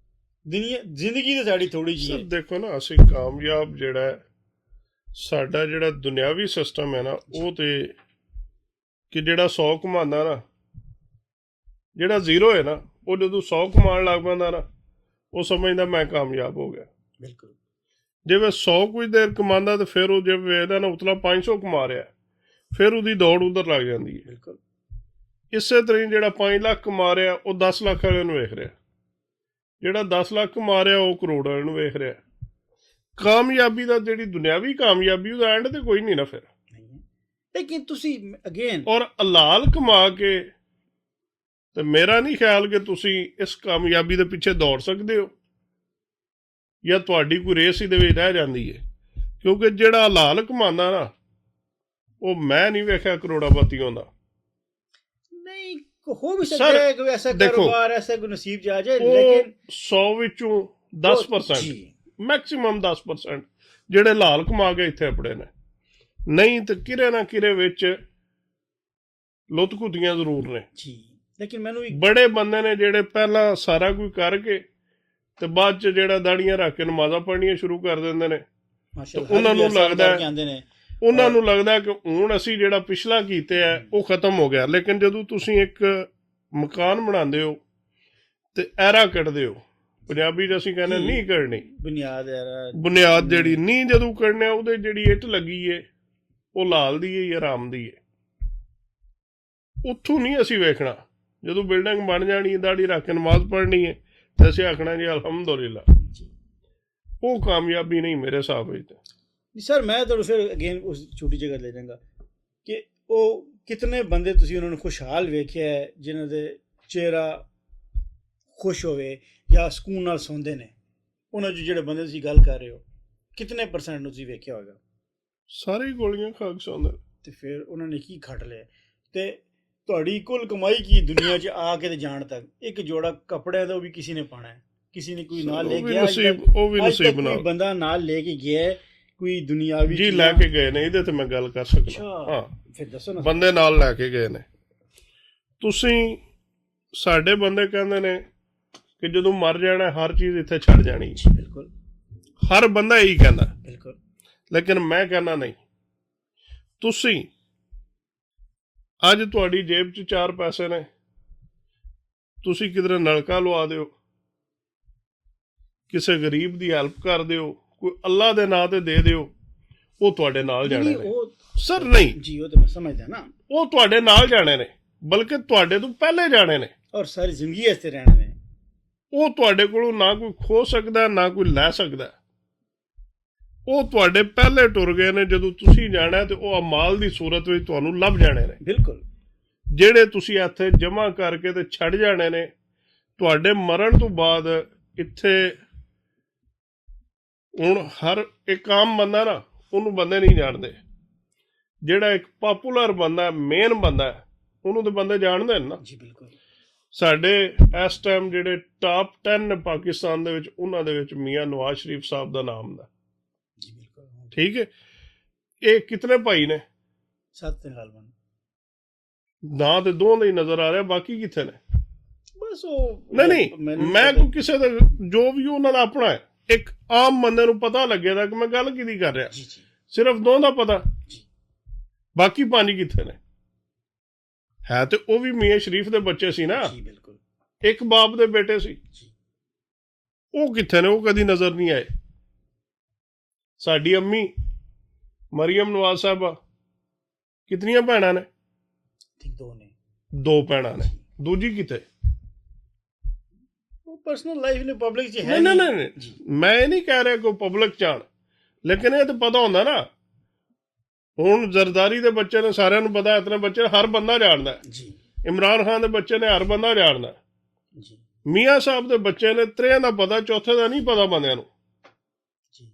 Speaker 1: ਜ਼ਿੰਦਗੀ ਤਾਂ ਸਾਡੀ ਥੋੜ੍ਹੀ ਜਿਹੀ ਹੈ।
Speaker 2: ਦੇਖੋ ਨਾ, ਅਸੀਂ ਕਾਮਯਾਬ ਜਿਹੜਾ ਸਾਡਾ ਜਿਹੜਾ ਦੁਨਿਆਵੀ ਸਿਸਟਮ ਹੈ ਨਾ, ਉਹ ਤੇ ਕਿ ਜਿਹੜਾ 100 ਕਮਾਉਂਦਾ ਨਾ, ਜਿਹੜਾ ਜ਼ੀਰੋ ਹੈ ਨਾ, ਉਹ ਜਦੋਂ 100 ਕਮਾਉਣ ਲੱਗ ਪੈਂਦਾ ਨਾ, ਉਹ ਸਮਝਦਾ ਮੈਂ ਕਾਮਯਾਬ ਹੋ ਗਿਆ।
Speaker 1: ਬਿਲਕੁਲ।
Speaker 2: ਜਿਵੇਂ 100 ਕੁਝ ਦੇਰ ਕਮਾਉਂਦਾ ਤੇ ਫਿਰ ਉਹ ਜੇ ਵੇਖਦਾ ਨਾ ਉਤਲਾ 500 ਕਮਾ ਰਿਹਾ, ਫਿਰ ਉਹਦੀ ਦੌੜ ਉਧਰ ਲੱਗ ਜਾਂਦੀ ਹੈ।
Speaker 1: ਬਿਲਕੁਲ।
Speaker 2: ਇਸੇ ਤਰ੍ਹਾਂ ਜਿਹੜਾ 5 ਲੱਖ ਕਮਾ ਰਿਹਾ, ਉਹ 10 ਲੱਖ ਵਾਲੇ ਨੂੰ ਵੇਖ ਰਿਹਾ। ਜਿਹੜਾ 10 ਲੱਖ ਕਮਾ ਰਿਹਾ, ਉਹ ਕਰੋੜ ਵਾਲੇ ਨੂੰ ਵੇਖ ਰਿਹਾ। ਕਾਮਯਾਬੀ ਦਾ ਜਿਹੜੀ ਦੁਨਿਆਵੀ ਕਾਮਯਾਬੀ, ਉਹਦਾ ਐਂਡ ਤੇ ਕੋਈ ਨਹੀਂ ਨਾ ਫਿਰ।
Speaker 1: ਲੇਕਿਨ ਤੁਸੀਂ ਅਗੇਨ
Speaker 2: ਔਰ ਹਲਾਲ ਕਮਾ ਕੇ, ਤੇ ਮੇਰਾ ਨਹੀਂ ਖਿਆਲ ਕਿ ਤੁਸੀਂ ਇਸ ਕਾਮਯਾਬੀ ਦੇ ਪਿੱਛੇ ਦੌੜ ਸਕਦੇ ਹੋ, ਜਾਂ ਤੁਹਾਡੀ ਕੋਈ ਰੇਸ ਇਹਦੇ ਵਿੱਚ ਰਹਿ ਜਾਂਦੀ ਹੈ। ਕਿਉਂਕਿ ਜਿਹੜਾ ਹਲਾਲ ਕਮਾਉਂਦਾ ਨਾ, ਉਹ ਮੈਂ ਨਹੀਂ ਵੇਖਿਆ ਕਰੋੜਾਪਤੀ ਹੁੰਦਾ।
Speaker 1: ਨਹੀਂ ਹੋ ਵੀ ਸਕਦਾ ਹੈ ਕੋਈ ਐਸਾ ਕਾਰੋਬਾਰ, ਐਸਾ ਕੋਈ ਨਸੀਬ 'ਚ ਆ ਜਾਏ, ਲੇਕਿਨ
Speaker 2: 100 ਵਿੱਚੋਂ 10%, ਮੈਕਸਿਮਮ 10% ਜਿਹੜੇ ਹਲਾਲ ਕਮਾ ਕੇ ਇੱਥੇ ਅਪੜੇ ਨੇ। ਨਹੀਂ ਤੇ ਕਿਰੇ ਨਾ ਕਿਰੇ ਵਿੱਚ ਲੁੱਟ-ਖੁੱਟੀਆਂ ਜ਼ਰੂਰ ਨੇ
Speaker 1: ਜੀ। ਲੇਕਿਨ ਮੈਨੂੰ
Speaker 2: ਬੜੇ ਬੰਦੇ ਨੇ ਜਿਹੜੇ ਪਹਿਲਾਂ ਸਾਰਾ ਕੁਝ ਕਰਕੇ ਤੇ ਬਾਅਦ 'ਚ ਜਿਹੜਾ ਦਾੜੀਆਂ ਰੱਖ ਕੇ ਨਮਾਜ਼ਾਂ ਪੜ੍ਹਨੀਆਂ ਸ਼ੁਰੂ ਕਰ ਦਿੰਦੇ ਨੇ। ਉਹਨਾਂ ਨੂੰ ਲੱਗਦਾ ਕਿ ਹੁਣ ਅਸੀਂ ਜਿਹੜਾ ਪਿਛਲਾ ਕੀਤੇ ਹੈ ਉਹ ਖਤਮ ਹੋ ਗਿਆ। ਲੇਕਿਨ ਜਦੋਂ ਤੁਸੀਂ ਇੱਕ ਮਕਾਨ ਬਣਾਉਂਦੇ ਹੋ ਤੇ ਐਰਾ ਕੱਢਦੇ ਹੋ, ਪੰਜਾਬੀ 'ਚ ਅਸੀਂ ਕਹਿੰਦੇ ਨਹੀਂ ਕੱਢਣੀ ਬੁਨਿਆਦ, ਜਿਹੜੀ ਨਹੀਂ ਜਦੋਂ ਕੱਢਣੇ ਉਹਦੇ ਜਿਹੜੀ ਇੱਟ ਲੱਗੀ ਏ ਉਹ ਲਾਲ ਦੀ ਏ ਜਾਂ ਰਾਮ ਦੀ ਏ, ਉੱਥੋਂ ਨਹੀਂ ਅਸੀਂ ਵੇਖਣਾ। ਜਦੋਂ ਬਿਲਡਿੰਗ ਬਣ ਜਾਣੀ ਹੈ, ਦਾੜੀ ਰੱਖ ਕੇ ਨਮਾਜ਼ ਪੜ੍ਹਨੀ ਹੈ, ਤੇ ਅਸੀਂ ਆਖਣਾ ਜੀ ਅਲਹਮਦੁਲਿਲਾ। ਉਹ ਕਾਮਯਾਬੀ ਨਹੀਂ ਮੇਰੇ ਹਿਸਾਬ ਵਿੱਚ।
Speaker 1: ਸਰ ਮੈਂ ਤੁਹਾਨੂੰ ਫਿਰ ਅਗੇਨ ਉਸ ਛੋਟੀ ਜਗ੍ਹਾ ਲੈ ਜਾਵਾਂਗਾ ਕਿ ਉਹ ਕਿਤਨੇ ਬੰਦੇ ਤੁਸੀਂ ਉਹਨਾਂ ਨੂੰ ਖੁਸ਼ਹਾਲ ਵੇਖਿਆ ਹੈ, ਜਿਨ੍ਹਾਂ ਦੇ ਚਿਹਰਾ ਖੁਸ਼ ਹੋਵੇ ਜਾਂ ਸਕੂਨ ਨਾਲ ਸੌਂਦੇ ਨੇ, ਉਹਨਾਂ 'ਚ ਜਿਹੜੇ ਬੰਦੇ ਤੁਸੀਂ ਗੱਲ ਕਰ ਰਹੇ ਹੋ, ਕਿਤਨੇ % ਨੂੰ ਤੁਸੀਂ ਵੇਖਿਆ ਹੋਵੇਗਾ?
Speaker 2: ਸਾਰੇ ਗੋਲੀਆਂ ਖਾ ਕੇ ਸੌਂਦੇ।
Speaker 1: ਅਤੇ ਫਿਰ ਉਹਨਾਂ ਨੇ ਕੀ ਖੱਟ ਲਿਆ? ਅਤੇ ਤੁਹਾਡੀ ਕੁੱਲ ਕਮਾਈ ਕੀ ਦੁਨੀਆ 'ਚ ਆ ਕੇ ਤੇ ਜਾਣ ਤੱਕ? ਇੱਕ ਜੋੜਾ ਕੱਪੜਿਆਂ ਦਾ ਉਹ ਵੀ ਕਿਸੇ ਨੇ ਪਾਉਣਾ ਹੈ, ਕਿਸੇ ਨੇ ਕੋਈ ਨਾਲ ਲੈ ਗਿਆ,
Speaker 2: ਉਹ ਵੀ ਨਸੀਬ ਨਾਲ
Speaker 1: ਬੰਦਾ ਨਾਲ ਲੈ ਕੇ ਗਿਆ ਕੋਈ ਦੁਨਿਆਵੀ
Speaker 2: ਜੀ ਲੈ ਕੇ ਗਏ ਨੇ। ਇਹਦੇ ਤੇ ਮੈਂ ਗੱਲ ਕਰ ਸਕਦਾ। ਹਾਂ
Speaker 1: ਫਿਰ ਦੱਸੋ ਨਾ।
Speaker 2: ਬੰਦੇ ਨਾਲ ਲੈ ਕੇ ਗਏ ਨੇ। ਤੁਸੀਂ ਸਾਡੇ ਬੰਦੇ ਕਹਿੰਦੇ ਨੇ ਕਿ ਜਦੋਂ ਮਰ ਜਾਣਾ ਹਰ ਚੀਜ਼ ਇੱਥੇ ਛੱਡ ਜਾਣੀ।
Speaker 1: ਬਿਲਕੁਲ,
Speaker 2: ਹਰ ਬੰਦਾ ਇਹੀ ਕਹਿੰਦਾ।
Speaker 1: ਬਿਲਕੁਲ।
Speaker 2: ਲੇਕਿਨ ਮੈਂ ਕਹਿੰਦਾ ਨਹੀਂ। ਤੁਸੀਂ ਅੱਜ ਤੁਹਾਡੀ ਜੇਬ 'ਚ 4 ਪੈਸੇ ਨੇ, ਤੁਸੀਂ ਕਿਧਰੇ ਨਲਕਾ ਲਵਾ ਦਿਓ, ਕਿਸੇ ਗਰੀਬ ਦੀ ਹੈਲਪ ਕਰ ਦਿਓ, ਕੋਈ ਅੱਲਾ ਦੇ ਨਾਂ ਤੇ ਦੇ ਦਿਓ, ਉਹ ਤੁਹਾਡੇ ਨਾਲ ਜਾਣੇ ਨੇ। ਸਰ ਨਹੀਂ ਜੀ, ਉਹ ਤਾਂ ਮੈਂ ਸਮਝਦਾ ਨਾ, ਉਹ ਤੁਹਾਡੇ ਨਾਲ ਜਾਣੇ ਨੇ, ਬਲਕਿ ਤੁਹਾਡੇ ਤੋਂ ਪਹਿਲੇ ਜਾਣੇ ਨੇ, ਔਰ ਸਾਰੀ ਜ਼ਿੰਦਗੀ ਇੱਥੇ ਰਹਿਣੇ ਨੇ। ਉਹ ਤੁਹਾਡੇ ਕੋਲੋਂ ਨਾ ਕੋਈ ਖੋ ਸਕਦਾ, ਨਾ ਕੋਈ ਲੈ ਸਕਦਾ। ਉਹ ਤੁਹਾਡੇ ਪਹਿਲੇ ਟੁਰ ਗਏ ਨੇ। ਜਦੋਂ ਤੁਸੀਂ ਜਾਣਾ ਤੇ ਉਹ ਅਮਾਲ ਦੀ ਸੂਰਤ ਵਿੱਚ ਤੁਹਾਨੂੰ ਲੱਭ ਜਾਣੇ ਨੇ। ਬਿਲਕੁਲ। ਜਿਹੜੇ ਤੁਸੀਂ ਇੱਥੇ ਜਮ੍ਹਾਂ ਕਰਕੇ ਤੇ ਛੱਡ ਜਾਣੇ ਨੇ, ਤੁਹਾਡੇ ਮਰਨ ਤੋਂ ਬਾਅਦ ਇੱਥੇ ਹੁਣ ਹਰ ਇੱਕ ਆਮ ਬੰਦਾ ਨਾ ਉਹਨੂੰ ਬੰਦੇ ਨਹੀਂ ਜਾਣਦੇ, ਜਿਹੜਾ ਇੱਕ ਪਪੂਲਰ ਬੰਦਾ ਮੇਨ ਬੰਦਾ ਉਹਨੂੰ ਤਾਂ ਬੰਦੇ ਜਾਣਦੇ ਨੇ ਨਾ।
Speaker 1: ਜੀ ਬਿਲਕੁਲ।
Speaker 2: ਸਾਡੇ ਇਸ ਟਾਈਮ ਜਿਹੜੇ ਟਾਪ 10 ਨੇ ਪਾਕਿਸਤਾਨ ਦੇ ਵਿੱਚ, ਉਹਨਾਂ ਦੇ ਵਿੱਚ ਮੀਆਂ ਨਵਾਜ਼ ਸ਼ਰੀਫ ਸਾਹਿਬ ਦਾ ਨਾਮ ਦਾ।
Speaker 1: ਜੀ ਬਿਲਕੁਲ।
Speaker 2: ਠੀਕ ਹੈ। ਇਹ ਕਿਤਨੇ ਭਾਈ ਨੇ?
Speaker 1: 7 ਗਾਲਬਨ।
Speaker 2: ਨਾਂ ਤੇ ਦੋ ਹੀ ਨਜ਼ਰ ਆ ਰਿਹਾ, ਬਾਕੀ ਕਿੱਥੇ ਨੇ?
Speaker 1: ਬਸ ਉਹ
Speaker 2: ਨਹੀਂ ਮੈਂ ਕੋਈ ਕਿਸੇ ਦਾ ਜੋ ਵੀ ਉਹਨਾਂ ਦਾ ਆਪਣਾ ਹੈ, ਇੱਕ ਆਮ ਬੰਦੇ ਨੂੰ ਪਤਾ ਲੱਗੇਗਾ ਕਿ ਮੈਂ ਗੱਲ ਕਿਹਦੀ ਕਰ ਰਿਹਾ। ਸਿਰਫ ਦੋ ਦਾ ਪਤਾ, ਬਾਕੀ 5 ਕਿੱਥੇ ਨੇ? ਹੈ ਤੇ ਉਹ ਵੀ ਮੀਆਂ ਸ਼ਰੀਫ ਦੇ ਬੱਚੇ ਸੀ ਨਾ, ਇੱਕ ਬਾਪ ਦੇ ਬੇਟੇ ਸੀ। ਉਹ ਕਿੱਥੇ ਨੇ? ਉਹ ਕਦੀ ਨਜ਼ਰ ਨਹੀਂ ਆਏ। ਸਾਡੀ ਅੰਮੀ ਮਰੀਮ ਨਵਾਜ਼ ਸਾਹਿਬਾ, ਕਿਤਨੀਆਂ ਭੈਣਾਂ ਨੇ?
Speaker 1: 2 ਨੇ।
Speaker 2: 2 ਭੈਣਾਂ ਨੇ। ਦੂਜੀ ਕਿੱਥੇ?
Speaker 1: ਪਰਸਨਲ ਲਾਈਫ ਨੇ, ਪਬਲਿਕ ਚ ਹੈ
Speaker 2: ਨਹੀਂ। ਮੈਂ ਇਹ ਨਹੀਂ ਕਹਿ ਰਿਹਾ ਕਿ ਪਬਲਿਕ ਚਾਣ, ਲੇਕਿਨ ਇਹ ਤਾਂ ਪਤਾ ਹੁੰਦਾ ਨਾ। ਹੁਣ ਜ਼ਰਦਾਰੀ ਦੇ ਬੱਚੇ ਨੇ, ਸਾਰਿਆਂ ਨੂੰ ਪਤਾ, ਇਤਨੇ ਬੱਚੇ ਹਰ ਬੰਦਾ ਜਾਣਦਾ ਜੀ। ਇਮਰਾਨ ਖਾਨ ਦੇ ਬੱਚੇ ਨੇ, ਹਰ ਬੰਦਾ ਜਾਣਦਾ ਜੀ। ਮੀਆਂ ਸਾਹਿਬ ਦੇ ਬੱਚੇ ਨੇ, 3 ਦਾ ਪਤਾ, ਚੌਥੇ ਦਾ ਨਹੀਂ ਪਤਾ ਬੰਦਿਆਂ ਨੂੰ ਜੀ।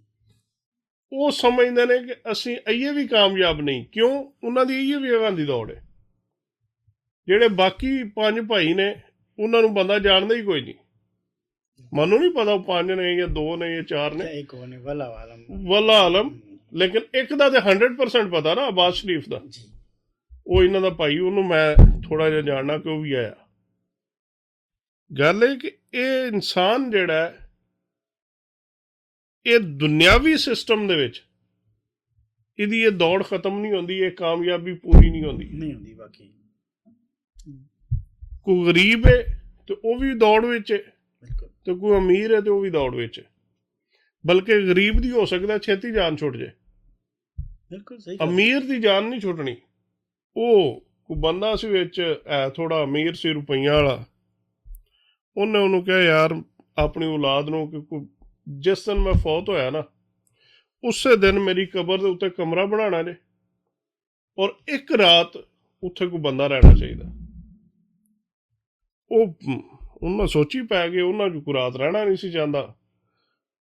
Speaker 2: ਉਹ ਸਮਝਦੇ ਨੇ ਕਿ ਅਸੀਂ ਅਈਏ ਵੀ ਕਾਮਯਾਬ ਨਹੀਂ। ਕਿਉਂ? ਉਹਨਾਂ ਦੀ ਅਈਏ ਵੀ ਅਗਾਂ ਦੀ ਦੌੜ ਹੈ। ਜਿਹੜੇ ਬਾਕੀ 5 ਭਾਈ ਨੇ, ਉਹਨਾਂ ਨੂੰ ਬੰਦਾ ਜਾਣਦਾ ਹੀ ਕੋਈ ਨਹੀਂ। ਮੈਨੂੰ ਨਹੀਂ ਪਤਾ ਉਹ 5 ਨੇ ਜਾਂ 2 ਨੇ ਜਾਂ 4 ਨੇ, ਵੱਲਾ ਆਲਮ। ਲੇਕਿਨ ਇੱਕ ਦਾ ਤੇ 100% ਪਤਾ ਨਾ, ਅਬਾਸ ਸ਼ਰੀਫ ਦਾ। ਉਹ ਇਹਨਾਂ ਦਾ ਭਾਈ, ਉਹਨੂੰ ਮੈਂ ਥੋੜਾ ਜਿਹਾ ਜਾਣਨਾ ਕਿ ਉਹ ਵੀ ਆਇਆ। ਗੱਲ ਇਹ ਕਿ ਇਹ ਇਨਸਾਨ ਜਿਹੜਾ ਹੈ, ਇਹ ਦੁਨਿਆਵੀ ਸਿਸਟਮ ਦੇ ਵਿੱਚ ਇਹਦੀ ਇਹ ਦੌੜ ਖਤਮ ਨਹੀਂ ਹੁੰਦੀ, ਇਹ ਕਾਮਯਾਬੀ ਪੂਰੀ ਨਹੀਂ ਹੁੰਦੀ।
Speaker 1: ਬਾਕੀ
Speaker 2: ਕੋਈ ਗਰੀਬ ਹੈ ਤੇ ਉਹ ਵੀ ਦੌੜ ਵਿੱਚ ਹੈ, ਤੇ ਕੋਈ ਅਮੀਰ ਹੈ ਤੇ ਉਹ ਵੀ ਦੌੜ ਵਿੱਚ ਹੈ। ਬਲਕਿ ਗਰੀਬ ਦੀ ਹੋ ਸਕਦਾ ਛੇਤੀ ਜਾਨ ਛੁੱਟ ਜਾਏ, ਅਮੀਰ ਦੀ ਜਾਨ ਨਹੀਂ ਛੁੱਟਣੀ। ਉਹ ਕੋਈ ਬੰਦਾ ਸੀ ਵਿੱਚ ਥੋੜਾ ਅਮੀਰ ਸੀ, ਰੁਪਈਆਂ ਵਾਲਾ, ਉਹਨੇ ਉਹਨੂੰ ਕਿਹਾ ਯਾਰ ਆਪਣੀ ਔਲਾਦ ਨੂੰ ਕਿ ਜਿਸ ਦਿਨ ਮੈਂ ਫੌਤ ਹੋਇਆ ਨਾ, ਉਸੇ ਦਿਨ ਮੇਰੀ ਕਬਰ ਦੇ ਉੱਤੇ ਕਮਰਾ ਬਣਾਉਣਾ ਜੇ, ਔਰ ਇੱਕ ਰਾਤ ਉੱਥੇ ਕੋਈ ਬੰਦਾ ਰਹਿਣਾ ਚਾਹੀਦਾ। ਉਹਨਾਂ ਸੋਚੀ ਪੈ ਗਏ, ਉਹਨਾਂ ਨੂੰ ਕੋਈ ਰਾਤ ਰਹਿਣਾ ਨਹੀਂ ਸੀ ਚਾਹੁੰਦਾ।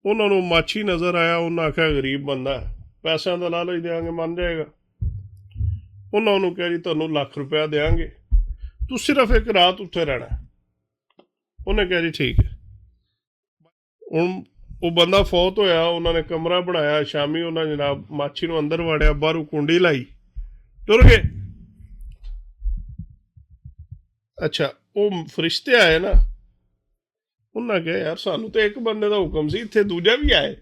Speaker 2: ਉਹਨਾਂ ਨੂੰ ਮਾਛੀ ਨਜ਼ਰ ਆਇਆ, ਉਹਨਾਂ ਆਖਿਆ ਗਰੀਬ ਬੰਦਾ, ਪੈਸਿਆਂ ਦਾ ਲਾਲਚ ਦਿਆਂਗੇ, ਮੰਨ ਜਾਏਗਾ। ਉਹਨਾਂ ਨੂੰ ਕਿਹਾ ਜੀ ਤੁਹਾਨੂੰ ₹1,00,000 ਦਿਆਂਗੇ, ਤੂੰ ਸਿਰਫ ਇੱਕ ਰਾਤ ਉੱਥੇ ਰਹਿਣਾ। ਉਹਨੇ ਕਿਹਾ ਜੀ ਠੀਕ ਹੈ। ਹੁਣ ਉਹ ਬੰਦਾ ਫੌਤ ਹੋਇਆ, ਉਹਨਾਂ ਨੇ ਕਮਰਾ ਬਣਾਇਆ। ਸ਼ਾਮੀ ਉਹਨਾਂ ਜਨਾਬ ਮਾਛੀ ਨੂੰ ਅੰਦਰ ਵਾੜਿਆ, ਬਾਹਰੋਂ ਕੁੰਡੀ ਲਾਈ, ਟੁਰ ਗਏ। ਅੱਛਾ, ਉਹ ਫਰਿਸ਼ਤੇ ਆਏ ਨਾ, ਉਹਨਾਂ ਕਿਹਾ ਯਾਰ ਸਾਨੂੰ ਤਾਂ ਇੱਕ ਬੰਦੇ ਦਾ ਹੁਕਮ ਸੀ, ਇੱਥੇ ਦੂਜਾ ਵੀ ਆਏ।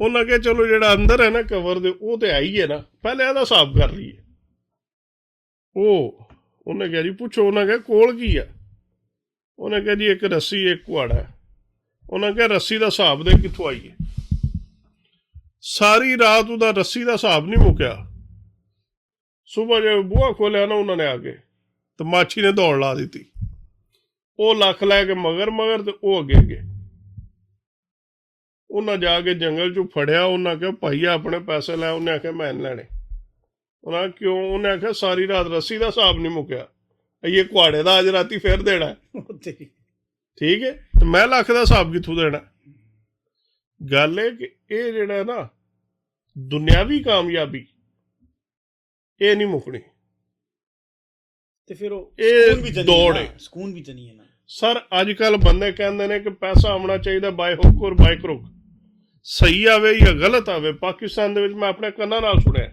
Speaker 2: ਉਹਨਾਂ ਕਿਹਾ ਚਲੋ ਜਿਹੜਾ ਅੰਦਰ ਹੈ ਨਾ ਕਬਰ ਦੇ, ਉਹ ਤੇ ਆਈ ਹੈ ਨਾ, ਪਹਿਲੇ ਇਹਦਾ ਹਿਸਾਬ ਕਰ ਲਈਏ। ਉਹਨੇ ਕਿਹਾ ਜੀ ਪੁੱਛੋ। ਉਹਨਾਂ ਕਿਹਾ ਕੋਲ ਕੀ ਆ? ਉਹਨੇ ਕਿਹਾ ਜੀ ਇੱਕ ਰੱਸੀ, ਇੱਕ ਕੁਹਾੜਾ। ਉਹਨਾਂ ਕਿਹਾ ਰੱਸੀ ਦਾ ਹਿਸਾਬ ਦੇ, ਕਿੱਥੋਂ ਆਈਏ? ਸਾਰੀ ਰਾਤ ਉਹਦਾ ਰੱਸੀ ਦਾ ਹਿਸਾਬ ਨਹੀਂ ਮੁੱਕਿਆ। ਸੁਬਾਹ ਜੇ ਬੂਹਾ ਖੋਲਿਆ ਨਾ ਉਹਨਾਂ ਨੇ ਆ ਕੇ, ਤੇ ਮਾਛੀ ਨੇ ਦੌੜ ਲਾ ਦਿੱਤੀ। ਉਹ ਲੱਖ ਲੈ ਕੇ ਮਗਰ ਤੇ ਉਹ ਅੱਗੇ। ਉਹਨਾਂ ਜਾ ਕੇ ਜੰਗਲ ਚੋਂ ਫੜਿਆ। ਉਹਨਾਂ ਕਿਹਾ ਭਾਈ ਆਪਣੇ ਪੈਸੇ ਲੈ। ਉਹਨੇ ਆਖਿਆ ਮੈਂ ਨਹੀਂ ਲੈਣੇ। ਉਹਨਾਂ ਕਿਉਂ? ਉਹਨੇ ਆਖਿਆ ਸਾਰੀ ਰਾਤ ਰੱਸੀ ਦਾ ਹਿਸਾਬ ਨਹੀਂ ਮੁੱਕਿਆ, ਇਹ ਕੁਹਾੜੇ ਦਾ ਅੱਜ ਰਾਤੀ ਫੇਰ ਦੇਣਾ। ਠੀਕ ਹੈ, ਤੇ ਮੈਂ ਲੱਖ ਦਾ ਹਿਸਾਬ ਕਿੱਥੋਂ ਦੇਣਾ? ਗੱਲ ਇਹ ਕਿ ਇਹ ਜਿਹੜਾ ਨਾ ਦੁਨਿਆਵੀ ਕਾਮਯਾਬੀ, ਇਹ ਨਹੀਂ ਮੁੱਕਣੀ।
Speaker 1: ਤੇ ਫਿਰ
Speaker 2: ਇਹ ਦੌੜ ਹੈ,
Speaker 1: ਸਕੂਨ ਵੀ ਤਾਂ ਨਹੀਂ ਹੈ ਨਾ
Speaker 2: ਸਰ। ਅੱਜ ਕੱਲ ਬੰਦੇ ਕਹਿੰਦੇ ਨੇ ਕਿ ਪੈਸਾ ਆਉਣਾ ਚਾਹੀਦਾ ਬਾਈ ਹੁੱਕ ਔਰ ਬਾਈ ਕਰੁਕ, ਸਹੀ ਆਵੇ ਜਾਂ ਗਲਤ ਆਵੇ। ਪਾਕਿਸਤਾਨ ਦੇ ਵਿੱਚ ਮੈਂ ਆਪਣੇ ਕੰਨਾਂ ਨਾਲ ਸੁਣਿਆ,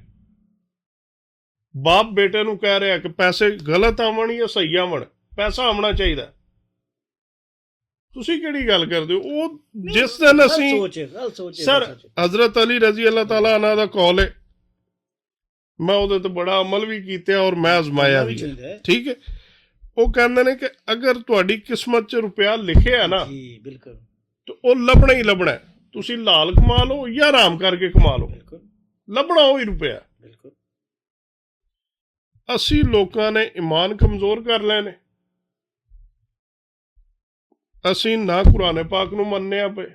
Speaker 2: ਬਾਪ ਬੇਟੇ ਨੂੰ ਕਹਿ ਰਿਹਾ ਕਿ ਪੈਸੇ ਗਲਤ ਆਵਣ ਜਾਂ ਸਹੀ ਆਵਣ, ਪੈਸਾ ਆਉਣਾ ਚਾਹੀਦਾ। ਤੁਸੀਂ ਕਿਹੜੀ ਗੱਲ ਕਰਦੇ ਹੋ? ਉਹ ਜਿਸ ਦਿਨ ਅਸੀਂ ਸਰ ਹਜ਼ਰਤ ਅਲੀ ਰਜ਼ੀ ਅੱਲਾਹ ਤਾਲਾ ਅਨਹੁ ਦਾ ਕੌਲ ਹੈ, ਮੈਂ ਉਹਦੇ ਤੇ ਬੜਾ ਅਮਲ ਵੀ ਕੀਤਾ ਔਰ ਮੈਂ ਅਜ਼ਮਾਇਆ ਵੀ। ਠੀਕ ਹੈ, ਉਹ ਕਹਿੰਦੇ ਨੇ ਕਿ ਅਗਰ ਤੁਹਾਡੀ ਕਿਸਮਤ 'ਚ ਰੁਪਇਆ ਲਿਖਿਆ ਨਾ,
Speaker 1: ਬਿਲਕੁਲ,
Speaker 2: ਤੇ ਉਹ ਲੱਭਣਾ ਹੀ ਲੱਭਣਾ। ਤੁਸੀਂ ਲਾਲ ਕਮਾ ਲਓ ਜਾਂ ਆਰਾਮ ਕਰਕੇ ਕਮਾ ਲਓ, ਲੱਭਣਾ ਉਹ ਹੀ ਰੁਪਇਆ। ਅਸੀਂ ਲੋਕਾਂ ਨੇ ਈਮਾਨ ਕਮਜ਼ੋਰ ਕਰ ਲਏ ਨੇ। ਅਸੀਂ ਨਾ ਕੁਰਾਨ ਪਾਕ ਨੂੰ ਮੰਨਿਆ ਪਏ,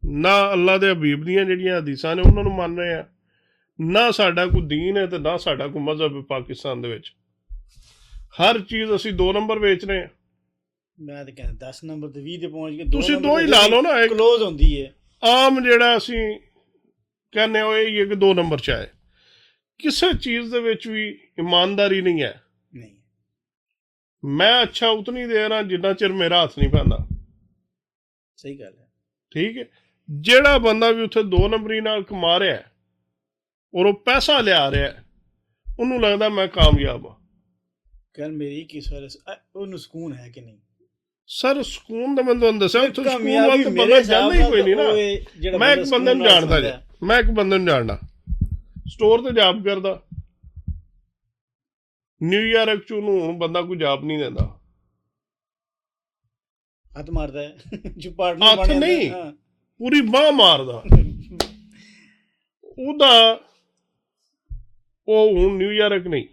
Speaker 2: ਨਾ ਅੱਲਾ ਦੇ ਹਬੀਬ ਦੀਆਂ ਜਿਹੜੀਆਂ ਹਦੀਸਾਂ ਨੇ ਉਹਨਾਂ ਨੂੰ ਮੰਨ ਰਹੇ ਆ, ਨਾ ਸਾਡਾ ਕੋਈ ਦੀਨ ਹੈ ਤੇ ਨਾ ਸਾਡਾ ਕੋਈ ਮਜ਼ਹਬ ਹੈ। ਪਾਕਿਸਤਾਨ ਦੇ ਵਿੱਚ ਹਰ ਚੀਜ਼ ਅਸੀਂ 2 ਨੰਬਰ ਵੇਚ ਰਹੇ ਹਾਂ।
Speaker 1: ਮੈਂ ਤਾਂ ਕਹਿੰਦਾ 10 ਨੰਬਰ ਤੇ 20 ਤੇ ਪਹੁੰਚ ਗਏ।
Speaker 2: ਤੁਸੀਂ ਦੋ ਹੀ ਲਾ ਲਓ ਨਾ, ਇੱਕ
Speaker 1: ਕਲੋਜ਼ ਹੁੰਦੀ ਹੈ।
Speaker 2: ਆਮ ਜਿਹੜਾ ਅਸੀਂ ਕਹਿੰਦੇ ਹੋ ਇਹ ਕਿ 2 ਨੰਬਰ 'ਚ ਆਏ। ਕਿਸੇ ਚੀਜ਼ ਦੇ ਵਿੱਚ ਵੀ ਇਮਾਨਦਾਰੀ ਨਹੀਂ ਹੈ।
Speaker 1: ਨਹੀਂ,
Speaker 2: ਮੈਂ ਅੱਛਾ ਉਤਨੀ ਦੇਰ ਹਾਂ ਜਿੰਨਾ ਚਿਰ ਮੇਰਾ ਹੱਥ ਨਹੀਂ ਪੈਂਦਾ।
Speaker 1: ਸਹੀ ਗੱਲ ਹੈ।
Speaker 2: ਠੀਕ ਹੈ, ਜਿਹੜਾ ਬੰਦਾ ਵੀ ਉੱਥੇ 2 ਨੰਬਰੀ ਨਾਲ ਕਮਾ ਰਿਹਾ ਔਰ ਉਹ ਪੈਸਾ ਲਿਆ ਰਿਹਾ, ਉਹਨੂੰ ਲੱਗਦਾ ਮੈਂ ਕਾਮਯਾਬ ਹਾਂ।
Speaker 1: ਕੱਲ ਮੇਰੀ ਕਿਸ ਵਾਰ ਉਹਨੂੰ ਸਕੂਨ ਹੈ ਕਿ ਨਹੀਂ?
Speaker 2: ਸਰ ਸਕੂਨ ਦਾ ਮੈਂ ਤੁਹਾਨੂੰ ਦੱਸਿਆ, ਉੱਥੇ ਸਕੂਨ
Speaker 1: ਕਾਮਯਾਬੀ
Speaker 2: ਵੱਲ ਤਾਂ
Speaker 1: ਮੇਰੇ
Speaker 2: ਬੰਦਾ
Speaker 1: ਹਿਸਾਬ
Speaker 2: ਜਾਂਦਾ ਹੀ
Speaker 1: ਨਾਲ
Speaker 2: ਕੋਈ ਨਹੀਂ ਨਾ।
Speaker 1: ਉਹ ਇਹ ਜਿਹੜਾ
Speaker 2: ਮੈਂ ਇੱਕ
Speaker 1: ਬੰਦਾ
Speaker 2: ਬੰਦੇ ਨੂੰ
Speaker 1: ਸਕੂਨ ਨਾਲ
Speaker 2: ਜਾਣਦਾ ਜੀ,
Speaker 1: ਸੌਂਦਾ।
Speaker 2: ਮੈਂ ਇੱਕ ਬੰਦੇ ਨੂੰ ਜਾਣਦਾ, ਸਟੋਰ ਤੇ ਜਾਬ ਕਰਦਾ, ਨਿਊ ਇਅਰ ਚ ਉਹਨੂੰ ਬੰਦਾ ਕੋਈ ਜਾਬ ਨਹੀਂ ਦਿੰਦਾ।
Speaker 1: ਹੱਥ ਮਾਰਦਾ ਹੈ ਜੋ ਪਾਰਟਨਰ
Speaker 2: ਹੱਥ
Speaker 1: ਬਣਿਆ
Speaker 2: ਨਹੀਂ,
Speaker 1: ਹਾਂ।
Speaker 2: ਪੂਰੀ ਬਾਂਹ ਮਾਰਦਾ। ਉਹਦਾ ਉਹ ਹੁਣ ਨਿਊ ਇਅਰ ਨਹੀਂ,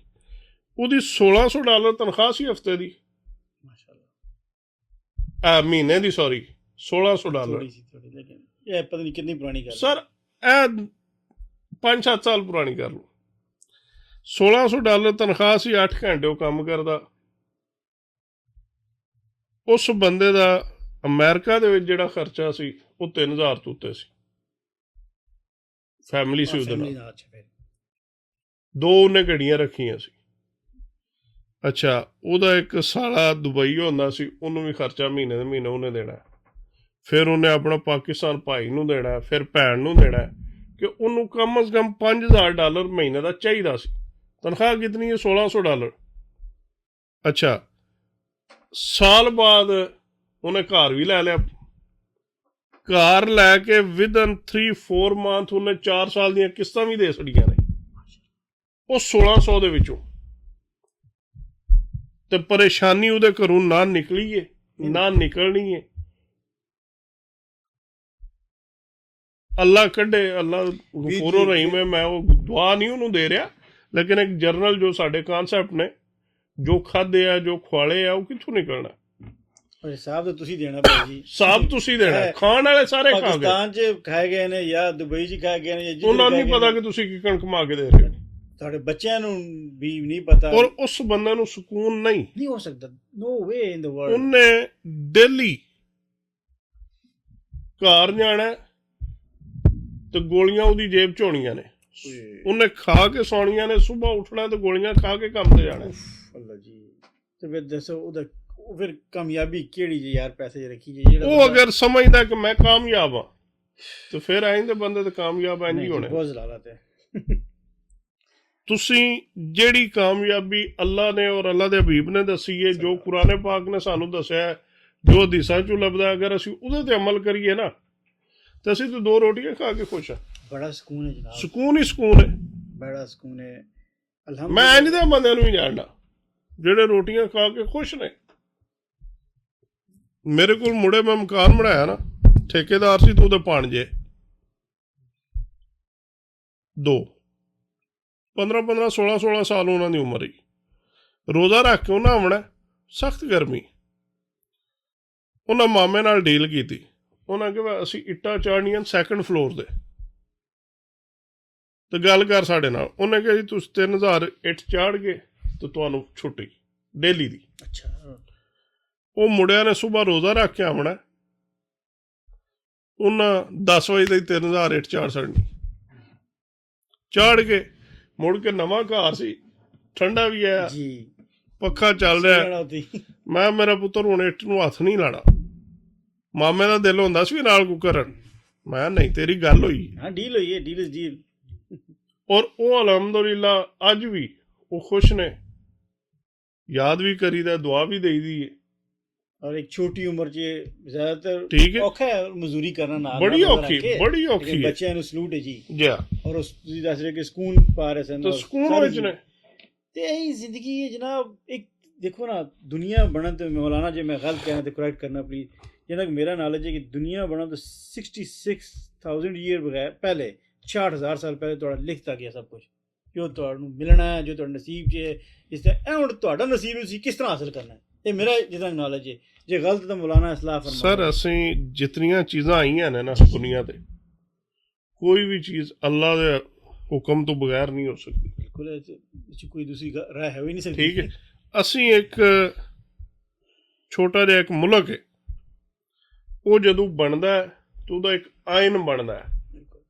Speaker 2: ਉਹਦੀ $1600 ਤਨਖਾਹ ਸੀ ਹਫਤੇ ਦੀ, ਮਹੀਨੇ ਦੀ, ਸੌਰੀ $1600।
Speaker 1: ਥੋੜੀ ਸੀ ਥੋੜੀ, ਲੇਕਿਨ ਇਹ ਪਤਾ ਨਹੀਂ ਕਿੰਨੀ ਪੁਰਾਣੀ ਗੱਲ
Speaker 2: ਸਰ ਇਹ 5-7 ਸਾਲ ਪੁਰਾਣੀ ਕਰ ਲਓ। $1600 ਤਨਖਾਹ ਸੀ, 8 ਘੰਟੇ ਉਹ ਕੰਮ ਕਰਦਾ। ਉਸ ਬੰਦੇ ਦਾ ਅਮਰੀਕਾ ਦੇ ਵਿੱਚ ਜਿਹੜਾ ਖਰਚਾ ਸੀ ਉਹ 3000 ਤੋਂ ਉੱਤੇ ਸੀ। ਫੈਮਿਲੀ ਸੀ ਉਹਦੇ ਨਾਲ, 2 ਉਹਨੇ ਗੱਡੀਆਂ ਰੱਖੀਆਂ ਸੀ। ਅੱਛਾ, ਉਹਦਾ ਇੱਕ ਸਾਲਾ ਦੁਬਈ ਹੁੰਦਾ ਸੀ, ਉਹਨੂੰ ਵੀ ਖਰਚਾ ਮਹੀਨੇ ਦੇ ਮਹੀਨੇ ਉਹਨੇ ਦੇਣਾ। ਫਿਰ ਉਹਨੇ ਆਪਣਾ ਪਾਕਿਸਤਾਨ ਭਾਈ ਨੂੰ ਦੇਣਾ, ਫਿਰ ਭੈਣ ਨੂੰ ਦੇਣਾ, ਕਿ ਉਹਨੂੰ ਕਮ ਅਜ਼ ਕਮ $5000 ਮਹੀਨੇ ਦਾ ਚਾਹੀਦਾ ਸੀ। ਤਨਖਾਹ ਕਿਤਨੀ ਹੈ? $1600। ਅੱਛਾ, ਸਾਲ ਬਾਅਦ ਉਹਨੇ ਘਰ ਵੀ ਲੈ ਲਿਆ। ਘਰ ਲੈ ਕੇ ਵਿਦਨ 3-4 ਮੰਥ ਉਹਨੇ 4 ਸਾਲ ਦੀਆਂ ਕਿਸ਼ਤਾਂ ਵੀ ਦੇ ਛੜੀਆਂ ਨੇ ਉਹ 1600 ਦੇ ਵਿੱਚੋਂ। ਤੇ ਪਰੇਸ਼ਾਨੀ ਉਹਦੇ ਘਰੋਂ ਨਾ ਨਿਕਲੀ ਏ ਨਾ ਨਿਕਲਣੀ ਏ। ਅੱਲਾ ਕੱਢੇ, ਅੱਲਾ ਗਫੂਰ ਰਹੀਮ ਹੈ। ਮੈਂ ਉਹ ਦੁਆ ਨਹੀਂ ਉਹਨੂੰ ਦੇ ਰਿਹਾ, ਲੇਕਿਨ ਇੱਕ ਜਰਨਲ ਜੋ ਸਾਡੇ ਕਾਨਸੈਪਟ ਨੇ, ਜੋ ਖਾਦੇ ਆ, ਜੋ ਖਵਾਲੇ ਆ, ਉਹ ਕਿੱਥੋਂ ਨਿਕਲਣਾ?
Speaker 1: ਹਿਸਾਬ ਤਾਂ ਤੁਸੀਂ ਦੇਣਾ ਭਾਈ ਜੀ,
Speaker 2: ਹਿਸਾਬ ਤੁਸੀਂ ਦੇਣਾ। ਖਾਣ ਵਾਲੇ ਸਾਰੇ ਖਾ ਗਏ,
Speaker 1: ਪਾਕਿਸਤਾਨ 'ਚ ਖਾਏ ਗਏ ਨੇ ਜਾਂ ਦੁਬਈ 'ਚ ਖਾਏ ਗਏ ਨੇ,
Speaker 2: ਉਹਨਾਂ ਨੂੰ ਨਹੀਂ ਪਤਾ ਕਿ ਤੁਸੀਂ ਕੀ ਕਣਕ ਕਮਾ ਕੇ ਦੇ ਰਹੇ ਹੋ।
Speaker 1: ਤੁਹਾਡੇ ਬੱਚਿਆਂ ਨੂੰ ਵੀ ਨਹੀਂ ਪਤਾ,
Speaker 2: ਔਰ ਉਸ ਬੰਦੇ ਨੂੰ ਸਕੂਨ ਨਹੀਂ
Speaker 1: ਹੋ ਸਕਦਾ। ਨੋ ਵੇ ਇਨ ਦ ਵਰਲਡ।
Speaker 2: ਉਹਨੇ ਡੇਲੀ ਘਰ ਜਾਣਾ ਤੇ ਗੋਲੀਆਂ ਉਹਦੀ ਜੇਬ 'ਚ ਹੋਣੀਆਂ ਨੇ, ਉਹਨੇ ਖਾ ਕੇ ਸੌਣੀਆਂ ਨੇ, ਸਵੇਰ ਉੱਠਣਾ ਤੇ ਗੋਲੀਆਂ ਖਾ ਕੇ ਕੰਮ ਤੇ ਜਾਣਾ। ਅੱਲਾ
Speaker 1: ਜੀ, ਤੇ ਫਿਰ ਦੱਸੋ ਉਹਦਾ ਫਿਰ ਕਾਮਯਾਬੀ ਕਿਹੜੀ ਜੀ ਯਾਰ? ਪੈਸੇ ਰੱਖੀ ਜੀ ਜਿਹੜਾ
Speaker 2: ਉਹ ਅਗਰ ਸਮਝਦਾ ਕਿ ਮੈਂ ਕਾਮਯਾਬ ਹਾਂ ਤੇ ਫਿਰ ਆਇੰਦੇ ਬੰਦੇ ਤੇ ਕਾਮਯਾਬ ਇੰਝ ਹੀ ਹੋਣੇ।
Speaker 1: ਬਹੁਤ ਜ਼ਲਾਲਤ ਹੈ।
Speaker 2: ਤੁਸੀਂ ਜਿਹੜੀ ਕਾਮਯਾਬੀ ਅੱਲਾ ਨੇ ਔਰ ਅੱਲਾ ਦੇ ਹਬੀਬ ਨੇ ਦੱਸੀ ਹੈ, ਜੋ ਕੁਰਾਨ ਪਾਕ ਨੇ ਸਾਨੂੰ ਦੱਸਿਆ, ਜੋ ਹਦੀਸਾਂ 'ਚੋਂ ਲੱਭਦਾ, ਅਗਰ ਅਸੀਂ ਉਹਦੇ ਤੇ ਅਮਲ ਕਰੀਏ ਨਾ ਤੇ ਅਸੀਂ ਤਾਂ 2 ਰੋਟੀਆਂ ਖਾ ਕੇ ਖੁਸ਼ ਹਾਂ।
Speaker 1: ਬੜਾ ਸਕੂਨ ਹੈ ਜਨਾਬ,
Speaker 2: ਸਕੂਨ ਹੀ ਸਕੂਨ ਹੈ,
Speaker 1: ਬੜਾ ਸਕੂਨ ਹੈ।
Speaker 2: ਮੈਂ ਇੰਝ ਦੇ ਬੰਦਿਆਂ ਨੂੰ ਹੀ ਜਾਣਦਾ ਜਿਹੜੇ ਰੋਟੀਆਂ ਖਾ ਕੇ ਖੁਸ਼ ਨੇ। ਮੇਰੇ ਕੋਲ ਮੁੜੇ, ਮੈਂ ਮਕਾਨ ਬਣਾਇਆ ਨਾ, ਠੇਕੇਦਾਰ ਸੀ, ਤੂੰ ਉਹਦੇ ਭਾਣਜੇ 2 15-15 16 ਸਾਲ ਉਹਨਾਂ ਦੀ ਉਮਰ ਹੀ। ਰੋਜ਼ਾ ਰੱਖ ਕੇ ਉਹਨਾਂ ਆਉਣਾ, ਸਖਤ ਗਰਮੀ। ਉਹਨਾਂ ਮਾਮੇ ਨਾਲ ਡੀਲ ਕੀਤੀ, ਉਹਨਾਂ ਕਿਹਾ ਅਸੀਂ ਇੱਟਾਂ ਚਾੜਨੀਆਂ 2nd ਫਲੋਰ ਦੇ, ਤੇ ਗੱਲ ਕਰ ਸਾਡੇ ਨਾਲ। ਉਹਨੇ ਕਿਹਾ ਜੀ ਤੁਸੀਂ 3000 ਇੱਟ ਚਾੜ ਗਏ ਤੇ ਤੁਹਾਨੂੰ ਛੁੱਟੀ ਡੇਲੀ ਦੀ।
Speaker 1: ਅੱਛਾ,
Speaker 2: ਉਹ ਮੁੰਡਿਆਂ ਨੇ ਸੁਬਾਹ ਰੋਜ਼ਾ ਰੱਖ ਕੇ ਆਉਣਾ, ਉਹਨਾਂ 10 ਵਜੇ ਤੱਕ 3000 ਇੱਟ ਚਾੜ ਛੱਡਣੀ। ਚਾੜ ਕੇ ਮੁੜ ਕੇ ਨਵਾਂ ਘਰ ਸੀ, ਠੰਡਾ ਵੀ ਆਇਆ, ਪੱਖਾ ਚੱਲ ਰਿਹਾ। ਮੈਂ ਮੇਰਾ ਪੁੱਤਰ ਹੁਣ ਇੱਟ ਨੂੰ ਹੱਥ ਨਹੀਂ ਲਾਣਾ। ਮਾਮੇ ਦਾ ਦਿਲ ਹੁੰਦਾ ਸੀ ਨਾਲ ਕੋ ਕਰਨ, ਮੈਂ ਨਹੀਂ, ਤੇਰੀ ਗੱਲ ਹੋਈ,
Speaker 1: ਹਾਂ ਡੀਲ ਹੋਈ ਹੈ, ਡੀਲ ਇਜ਼ ਡੀਲ।
Speaker 2: ਔਰ ਉਹ ਅਲਹਮਦੁਲਿਲਾ ਅੱਜ ਵੀ ਉਹ ਖੁਸ਼ ਨੇ, ਯਾਦ ਵੀ ਕਰੀਦਾ, ਦੁਆ ਵੀ ਦੇਈਦੀ ਹੈ।
Speaker 1: ਔਰ ਇੱਕ ਛੋਟੀ ਉਮਰ 'ਚ ਜ਼ਿਆਦਾਤਰ
Speaker 2: ਠੀਕ ਹੈ,
Speaker 1: ਔਖਾ ਹੈ ਮਜ਼ਦੂਰੀ ਕਰਨਾ ਨਾਲ,
Speaker 2: ਬੜੀ ਔਖੀ ਹੈ।
Speaker 1: ਬੱਚਿਆਂ ਨੂੰ ਸਲੂਟ ਹੈ ਜੀ। ਔਰ ਤੁਸੀਂ ਦੱਸ ਰਹੇ ਕਿ ਸਕੂਨ ਪਾ ਰਹੇ ਸਨ,
Speaker 2: ਸਕੂਨ ਵਿੱਚ ਨੇ।
Speaker 1: ਤੇ ਇਹੀ ਜ਼ਿੰਦਗੀ ਹੈ ਜਨਾਬ। ਇੱਕ ਦੇਖੋ ਨਾ, ਦੁਨੀਆ ਬਣਨ ਤੇ ਮੌਲਾਨਾ ਜੇ ਮੈਂ ਗਲਤ ਕਹਿਣਾ ਤੇ ਕਰੈਕਟ ਕਰਨਾ ਪਲੀਜ਼, ਜਿੰਨਾ ਕਿ ਮੇਰਾ ਨੌਲੇਜ ਹੈ ਕਿ ਦੁਨੀਆ ਬਣਨ ਤੋਂ 66,000 ਈਅਰ ਬਗੈਰ ਪਹਿਲੇ 66,000 ਸਾਲ ਪਹਿਲੇ ਤੁਹਾਡਾ ਲਿਖਤਾ ਗਿਆ ਸਭ ਕੁਝ, ਜੋ ਤੁਹਾਨੂੰ ਮਿਲਣਾ ਹੈ, ਜੋ ਤੁਹਾਡੇ ਨਸੀਬ 'ਚ ਹੈ। ਇਸ ਤਰ੍ਹਾਂ ਇਹ ਹੁਣ ਤੁਹਾਡਾ ਨਸੀਬ ਤੁਸੀਂ ਕਿਸ ਤਰ੍ਹਾਂ ਹਾਸਿਲ ਕਰਨਾ ਹੈ, ਇਹ ਮੇਰਾ ਜਿੱਦਾਂ ਨੌਲੇਜ ਹੈ। ਜੇ ਗਲਤ ਤਾਂ ਮੌਲਾਨਾ ਇਸਲਾਹ ਫਰਮਾਏ। ਸਰ
Speaker 2: ਅਸੀਂ ਜਿਤਨੀਆਂ ਚੀਜ਼ਾਂ ਆਈਆਂ ਨੇ ਨਾ ਦੁਨੀਆ ਤੇ, ਕੋਈ ਵੀ ਚੀਜ਼ ਅੱਲਾ ਦੇ ਹੁਕਮ ਤੋਂ ਬਗੈਰ ਨਹੀਂ ਹੋ ਸਕਦੀ। ਬਿਲਕੁਲ, ਕੋਈ ਦੂਸਰੀ ਰਾਹ ਹੈ ਹੀ ਨਹੀਂ ਸਕਦੀ। ਠੀਕ ਹੈ, ਅਸੀਂ ਇੱਕ ਛੋਟਾ ਜਿਹਾ ਇੱਕ ਮੁਲਕ ਹੈ, ਉਹ ਜਦੋਂ ਬਣਦਾ ਹੈ ਤਾਂ ਉਹਦਾ ਇੱਕ ਆਇਨ ਬਣਦਾ ਹੈ।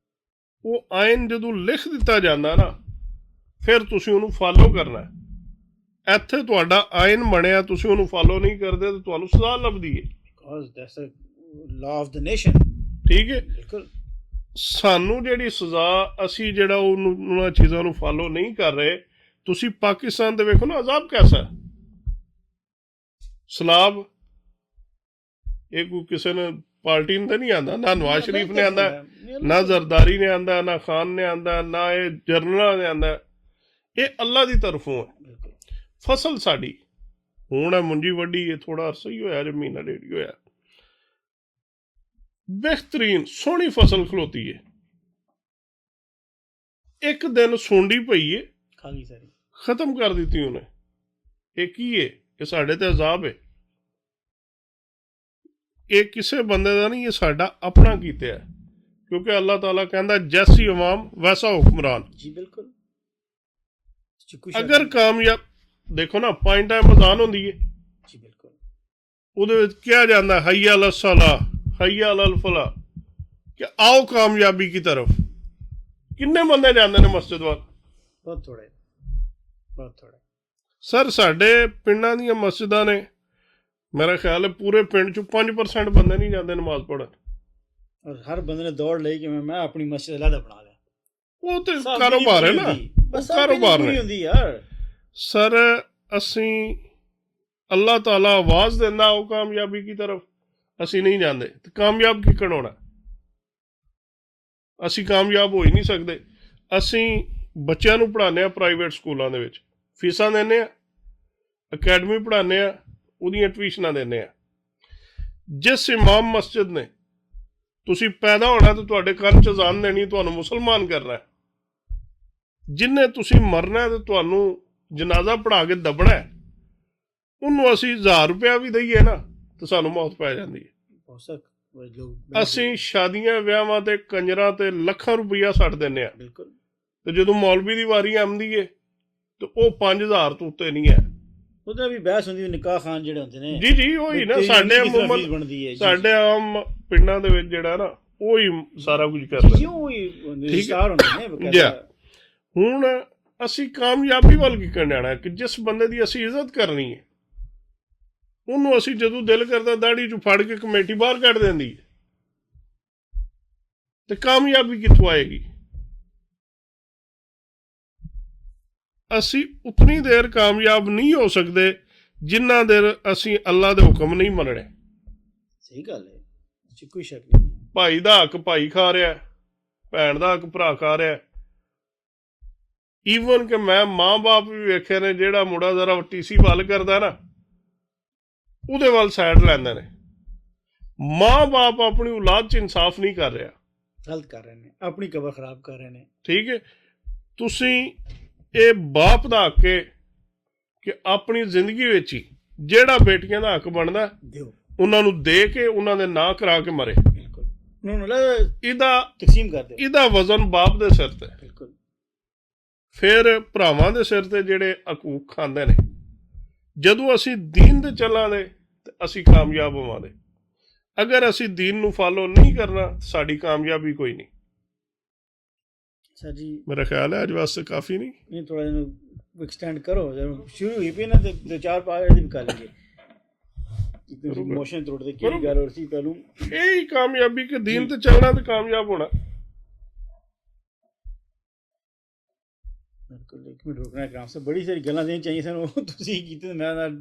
Speaker 2: ਉਹ ਆਇਨ ਜਦੋਂ ਲਿਖ ਦਿੱਤਾ ਜਾਂਦਾ ਨਾ, ਫਿਰ ਤੁਸੀਂ ਉਹਨੂੰ ਫਾਲੋ ਕਰਨਾ ਹੈ। ਇੱਥੇ ਤੁਹਾਡਾ ਆਇਨ ਬਣਿਆ, ਤੁਸੀਂ ਉਹਨੂੰ ਫਾਲੋ ਨਹੀਂ ਕਰਦੇ ਤਾਂ ਤੁਹਾਨੂੰ ਸਜ਼ਾ ਲੱਭਦੀ ਹੈ।
Speaker 1: Law of the nation.
Speaker 2: ਠੀਕ ਹੈ।
Speaker 1: ਬਿਲਕੁਲ।
Speaker 2: ਸਾਨੂੰ ਜਿਹੜੀ ਸਜ਼ਾ, ਅਸੀਂ ਜਿਹੜਾ ਉਹਨਾਂ ਚੀਜ਼ਾਂ ਨੂੰ ਫਾਲੋ ਨਹੀਂ ਕਰ ਰਹੇ। ਤੁਸੀਂ ਪਾਕਿਸਤਾਨ ਦੇ ਵੇਖੋ ਨਾ, ਅਜ਼ਾਬ ਕੈਸਾ ਹੈ। ਸਲਾਬ ਇਹ ਕੋਈ ਕਿਸੇ ਨੇ ਪਾਰਟੀ ਨੂੰ ਤਾਂ ਨਹੀਂ ਆਉਂਦਾ, ਨਾ ਨਵਾਜ਼ ਸ਼ਰੀਫ ਨੇ ਆਉਂਦਾ, ਨਾ ਜ਼ਰਦਾਰੀ ਨੇ ਆਉਂਦਾ, ਨਾ ਖਾਨ ਨੇ ਆਉਂਦਾ, ਨਾ ਇਹ ਜਰਨਲਾਂ ਨੇ ਆਉਂਦਾ। ਇਹ ਅੱਲਾ ਦੀ ਤਰਫੋਂ ਹੈ। ਫਸਲ ਸਾਡੀ ਹੁਣ ਹੈ, ਮੁੰਜੀ ਵੱਡੀ ਹੈ, ਥੋੜਾ ਅਰਸਾ ਹੀ ਹੋਇਆ, ਮਹੀਨਾ ਡੇਢ ਹੀ ਹੋਇਆ, ਬਿਹਤਰੀਨ ਸੋਹਣੀ ਫਸਲ ਖਲੋਤੀ ਹੈ। ਇੱਕ ਦਿਨ ਸੁੰਡੀ ਪਈ ਹੈ,
Speaker 1: ਖਾਲੀ ਸਾਰੀ
Speaker 2: ਖਤਮ ਕਰ ਦਿੱਤੀ ਉਹਨੇ। ਇਹ ਕੀ ਹੈ? ਇਹ ਸਾਡੇ ਤੇ ਅਜ਼ਾਬ ਹੈ। ਇਹ ਕਿਸੇ ਬੰਦੇ ਦਾ ਨਹੀਂ, ਇਹ ਸਾਡਾ ਆਪਣਾ ਕੀਤਾ ਹੈ, ਕਿਉਂਕਿ ਅੱਲਾਹ ਤਾਲਾ ਕਹਿੰਦਾ ਜੈਸੀ ਅਵਾਮ ਵੈਸਾ ਹੁਕਮਰਾਨ।
Speaker 1: ਜੀ ਬਿਲਕੁਲ।
Speaker 2: ਅਗਰ ਕਾਮਯਾਬ ਦੇਖੋ ਨਾ, 5 ਟਾਈਮ ਅਜ਼ਾਨ ਹੁੰਦੀ ਹੈ
Speaker 1: ਜੀ ਬਿਲਕੁਲ,
Speaker 2: ਉਹਦੇ ਵਿੱਚ ਕਿਹਾ ਜਾਂਦਾ ਹਯਾ ਅਲਲ ਸਲਾਹ, ਹਯਾ ਅਲਲ ਫਲਾਹ, ਕਿ ਆਓ ਕਾਮਯਾਬੀ ਕੀ ਤਰਫ। ਕਿੰਨੇ ਬੰਦੇ ਜਾਂਦੇ ਨੇ ਮਸਜਿਦ ਵੱਲ?
Speaker 1: ਬਹੁਤ ਥੋੜੇ, ਬਹੁਤ ਥੋੜੇ।
Speaker 2: ਸਰ ਸਾਡੇ ਪਿੰਡਾਂ ਦੀਆਂ ਮਸਜਿਦਾਂ ਨੇ, ਮੇਰਾ ਖਿਆਲ ਹੈ ਪੂਰੇ ਪਿੰਡ 'ਚੋਂ 5% ਬੰਦੇ ਨਹੀਂ ਜਾਂਦੇ ਨਮਾਜ਼ ਪੜ੍ਹਨ। ਔਰ
Speaker 1: ਹਰ ਬੰਦੇ ਨੇ ਦੌੜ ਲਈ ਕਿ ਮੈਂ ਆਪਣੀ ਮਸਜਿਦ ਅਲੱਗ ਬਣਾ ਲਿਆ।
Speaker 2: ਉਹ ਤੇ ਕਾਰੋਬਾਰ ਹੈ ਨਾ, ਕਾਰੋਬਾਰ ਨੇ
Speaker 1: ਹੁੰਦੀ ਯਾਰ।
Speaker 2: ਸਰ ਅਸੀਂ ਅੱਲਾਹ ਤਾਲਾ ਆਵਾਜ਼ ਦਿੰਦਾ ਉਹ ਕਾਮਯਾਬੀ ਕੀ ਤਰਫ, ਅਸੀਂ ਨਹੀਂ ਜਾਂਦੇ ਤੇ ਕਾਮਯਾਬ ਕਿੱਕਣ ਹੋਣਾ? ਅਸੀਂ ਕਾਮਯਾਬ ਹੋ ਹੀ ਨਹੀਂ ਸਕਦੇ। ਅਸੀਂ ਬੱਚਿਆਂ ਨੂੰ ਪੜ੍ਹਾਉਂਦੇ ਹਾਂ ਪ੍ਰਾਈਵੇਟ ਸਕੂਲਾਂ ਦੇ ਵਿੱਚ, ਫੀਸਾਂ ਦਿੰਦੇ ਹਾਂ, ਅਕੈਡਮੀ ਪੜ੍ਹਾਉਂਦੇ ਹਾਂ, ਉਹਦੀਆਂ ਟਿਊਸ਼ਨਾਂ ਦਿੰਦੇ ਹਾਂ। ਜਿਸ ਇਮਾਮ ਮਸਜਿਦ ਨੇ ਤੁਸੀਂ ਪੈਦਾ ਹੋਣਾ ਤੇ ਤੁਹਾਡੇ ਕੰਨ 'ਚ ਅਜ਼ਾਨ ਦੇਣੀ, ਤੁਹਾਨੂੰ ਮੁਸਲਮਾਨ ਕਰਨਾ। ਜਿੰਨੇ ਤੁਸੀਂ ਮਰਨਾ ਤੇ ਤੁਹਾਨੂੰ ਜਨਾਜ਼ਾ ਪੜ੍ਹਾ ਕੇ ਦੱਬਣਾ, ਉਹਨੂੰ ਅਸੀਂ 1000 ਰੁਪਇਆ ਵੀ ਦਈਏ ਨਾ ਤਾਂ ਸਾਨੂੰ ਮੌਤ ਪੈ ਜਾਂਦੀ ਹੈ। ਅਸੀਂ ਸ਼ਾਦੀਆਂ ਵਿਆਹਾਂ ਤੇ ਕੰਜਰਾਂ ਤੇ ਲੱਖਾਂ ਰੁਪਈਆ ਛੱਡ ਦਿੰਦੇ ਹਾਂ, ਤੇ ਜਦੋਂ ਮੌਲਵੀ ਦੀ ਵਾਰੀ ਆਉਂਦੀ ਹੈ ਤੇ ਉਹ 5000 ਤੋਂ ਉੱਤੇ ਨਹੀਂ ਹੈ।
Speaker 1: ਉਹਦਾ ਵੀ ਬਹਿਸ ਹੁੰਦੀ, ਨਿਕਾਹ ਖਾਨ ਜਿਹੜੇ ਹੁੰਦੇ ਨੇ।
Speaker 2: ਜੀ ਜੀ, ਉਹੀ ਨਾ ਸਾਡੇ ਆਮ ਪਿੰਡਾਂ ਦੇ ਵਿੱਚ ਜਿਹੜਾ ਨਾ, ਉਹੀ ਸਾਰਾ ਕੁਝ ਕਰਦਾ। ਹੁਣ ਅਸੀਂ ਕਾਮਯਾਬੀ ਵੱਲ ਕੀ ਕਰਨ ਜਾਣਾ? ਕਿ ਜਿਸ ਬੰਦੇ ਦੀ ਅਸੀਂ ਇੱਜ਼ਤ ਕਰਨੀ ਹੈ, ਉਹਨੂੰ ਅਸੀਂ ਜਦੋਂ ਦਿਲ ਕਰਦਾ ਦਾੜੀ 'ਚ ਫੜ ਕੇ ਕਮੇਟੀ ਬਾਹਰ ਕੱਢ ਦਿੰਦੀ ਹੈ, ਤੇ ਕਾਮਯਾਬੀ ਕਿੱਥੋਂ ਆਏਗੀ? ਅਸੀਂ ਉਤਨੀ ਦੇਰ ਕਾਮਯਾਬ ਨਹੀਂ ਹੋ ਸਕਦੇ ਜਿੰਨਾ ਦੇਰ ਅਸੀਂ ਅੱਲਾ ਦੇ ਹੁਕਮ ਨਹੀਂ ਮੰਨਣੇ।
Speaker 1: ਸਹੀ ਗੱਲ ਹੈ, ਕੋਈ ਸ਼ੱਕ ਨਹੀਂ।
Speaker 2: ਭਾਈ ਦਾ ਹੱਕ ਭਾਈ ਖਾ ਰਿਹਾ, ਭੈਣ ਦਾ ਹੱਕ ਭਰਾ ਖਾ ਰਿਹਾ। ਈਵਨ ਕਿ ਮੈਂ ਮਾਂ-ਬਾਪ ਵੀ ਵੇਖੇ ਨੇ, ਜਿਹੜਾ ਮੁੰਡਾ ਜ਼ਰਾ ਟੀਸੀ ਵੱਲ ਕਰਦਾ ਨਾ, ਉਹਦੇ ਵੱਲ ਸਾਈਡ ਲੈਂਦੇ ਨੇ। ਮਾਂ-ਬਾਪ ਆਪਣੀ ਔਲਾਦ 'ਚ ਇਨਸਾਫ ਨਹੀਂ ਕਰ ਰਿਹਾ,
Speaker 1: ਗਲਤ ਕਰ ਰਹੇ ਨੇ, ਆਪਣੀ ਕਬਰ ਖਰਾਬ ਕਰ ਰਹੇ ਨੇ।
Speaker 2: ਠੀਕ ਹੈ। ਤੁਸੀਂ ਇਹ ਬਾਪ ਦਾ ਹੱਕ ਹੈ ਕਿ ਆਪਣੀ ਜ਼ਿੰਦਗੀ ਵਿੱਚ ਹੀ ਜਿਹੜਾ ਬੇਟੀਆਂ ਦਾ ਹੱਕ ਬਣਦਾ ਦਿਓ, ਉਹਨਾਂ ਨੂੰ ਦੇ ਕੇ ਉਹਨਾਂ ਦੇ ਨਾਂ ਕਰਾ ਕੇ ਮਰੇ। ਬਿਲਕੁਲ, ਇਹਦਾ ਤਕਸੀਮ ਕਰ ਦਿਓ। ਇਹਦਾ ਵਜ਼ਨ ਬਾਪ ਦੇ ਸਿਰ ਤੇ, ਬਿਲਕੁਲ। ਫਿਰ ਭਰਾਵਾਂ ਦੇ ਸਿਰ ਤੇ ਜਿਹੜੇ ਹਕੂਕ ਖਾਂਦੇ ਨੇ। ਜਦੋਂ ਅਸੀਂ ਦੀਨ ਤੇ ਚੱਲਾਂਗੇ ਤੇ ਅਸੀਂ ਕਾਮਯਾਬ ਹੋਵਾਂਗੇ। ਅਗਰ ਅਸੀਂ ਦੀਨ ਨੂੰ ਫਾਲੋ ਨਹੀਂ ਕਰਨਾ, ਸਾਡੀ ਕਾਮਯਾਬੀ ਕੋਈ ਨਹੀਂ।
Speaker 1: ਅੱਛਾ ਜੀ,
Speaker 2: ਮੇਰਾ ਖਿਆਲ ਹੈ ਅੱਜ ਵਾਸਤੇ ਕਾਫੀ ਨਹੀਂ,
Speaker 1: ਥੋੜਾ ਜਿਹਾ ਐਕਸਟੈਂਡ ਕਰੋ। ਸ਼ੁਰੂ ਹੋਈ ਪਈ ਨਾ ਤੇ 2-4 ਪਾਸੇ ਦੀ ਵੀ ਕਰ ਲਈਏ। ਇਮੋਸ਼ਨ ਤੋੜਦੇ ਕਿਹੜੀ ਗੱਲ ਹੋਰ ਸੀ ਪਹਿਲੂ?
Speaker 2: ਇਹੀ ਕਾਮਯਾਬੀ ਕਿ ਦੀਨ ਤੇ ਚੱਲਣਾ ਤੇ ਕਾਮਯਾਬ ਹੋਣਾ।
Speaker 1: ਬਿਲਕੁਲ, ਇੱਕ ਮਿੰਟ ਰੁਕਣਾ ਕਰਾਮ ਸਾਹਿਬ, ਬੜੀ ਸਾਰੀ ਗੱਲਾਂ ਦੇਣੀ ਚਾਹੀਏ ਸਾਨੂੰ, ਤੁਸੀਂ ਕੀਤੇ ਮੈਂ ਨਾਲ।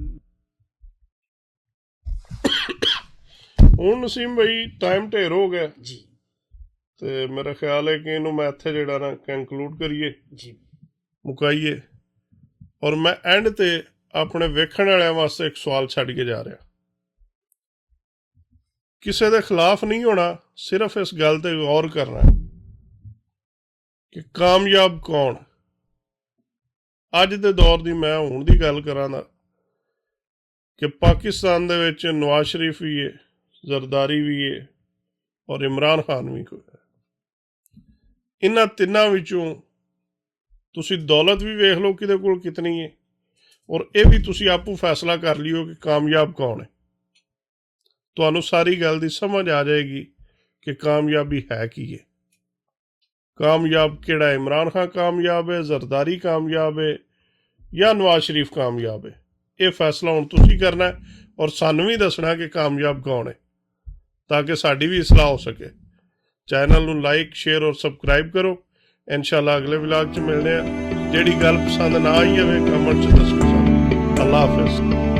Speaker 2: ਹੁਣ ਨਸੀਮ ਭਾਈ ਟਾਈਮ ਢੇਰ ਹੋ ਗਿਆ
Speaker 1: ਜੀ,
Speaker 2: ਤੇ ਮੇਰਾ ਖਿਆਲ ਹੈ ਕਿ ਇਹਨੂੰ ਮੈਂ ਇੱਥੇ ਜਿਹੜਾ ਨਾ ਕੰਕਲੂਡ ਕਰੀਏ
Speaker 1: ਜੀ,
Speaker 2: ਮੁਕਾਈਏ। ਔਰ ਮੈਂ ਐਂਡ ਤੇ ਆਪਣੇ ਵੇਖਣ ਵਾਲਿਆਂ ਵਾਸਤੇ ਇੱਕ ਸਵਾਲ ਛੱਡ ਕੇ ਜਾ ਰਿਹਾ। ਕਿਸੇ ਦੇ ਖਿਲਾਫ ਨਹੀਂ ਹੋਣਾ, ਸਿਰਫ ਇਸ ਗੱਲ ਤੇ ਗੌਰ ਕਰਨਾ ਕਿ ਕਾਮਯਾਬ ਕੌਣ। ਅੱਜ ਦੇ ਦੌਰ ਦੀ ਮੈਂ ਹੁਣ ਦੀ ਗੱਲ ਕਰਾਂ ਨਾ, ਕਿ ਪਾਕਿਸਤਾਨ ਦੇ ਵਿੱਚ ਨਵਾਜ਼ ਸ਼ਰੀਫ ਵੀ ਹੈ, ਜ਼ਰਦਾਰੀ ਵੀ ਹੈ, ਔਰ ਇਮਰਾਨ ਖਾਨ ਵੀ ਕੋਈ ਹੈ। ਇਹਨਾਂ ਤਿੰਨਾਂ ਵਿੱਚੋਂ ਤੁਸੀਂ ਦੌਲਤ ਵੀ ਵੇਖ ਲਓ ਕਿਹਦੇ ਕੋਲ ਕਿਤਨੀ ਹੈ, ਔਰ ਇਹ ਵੀ ਤੁਸੀਂ ਆਪੂ ਫੈਸਲਾ ਕਰ ਲਿਓ ਕਿ ਕਾਮਯਾਬ ਕੌਣ ਹੈ। ਤੁਹਾਨੂੰ ਸਾਰੀ ਗੱਲ ਦੀ ਸਮਝ ਆ ਜਾਏਗੀ ਕਿ ਕਾਮਯਾਬੀ ਹੈ ਕੀ ਹੈ। ਕਾਮਯਾਬ ਕਿਹੜਾ ਹੈ? ਇਮਰਾਨ ਖਾਨ ਕਾਮਯਾਬ ਹੈ, ਜ਼ਰਦਾਰੀ ਕਾਮਯਾਬ ਹੈ ਜਾਂ ਨਵਾਜ਼ ਸ਼ਰੀਫ ਕਾਮਯਾਬ ਹੈ? ਇਹ ਫੈਸਲਾ ਹੁਣ ਤੁਸੀਂ ਕਰਨਾ ਹੈ ਔਰ ਸਾਨੂੰ ਵੀ ਦੱਸਣਾ ਕਿ ਕਾਮਯਾਬ ਕੌਣ ਹੈ, ਤਾਂ ਕਿ ਸਾਡੀ ਵੀ ਇਸਲਾਹ ਹੋ ਸਕੇ। ਚੈਨਲ ਨੂੰ ਲਾਈਕ, ਸ਼ੇਅਰ ਔਰ ਸਬਸਕ੍ਰਾਈਬ ਕਰੋ। ਇਨਸ਼ਾਅੱਲਾ ਅਗਲੇ ਵਲੌਗ 'ਚ ਮਿਲਦੇ ਹਾਂ। ਜਿਹੜੀ ਗੱਲ ਪਸੰਦ ਨਾ ਆਈ ਹੋਵੇ ਕਮੈਂਟ 'ਚ ਦੱਸੋ ਸਾਨੂੰ। ਅੱਲਾ ਹਾਫਿਜ਼।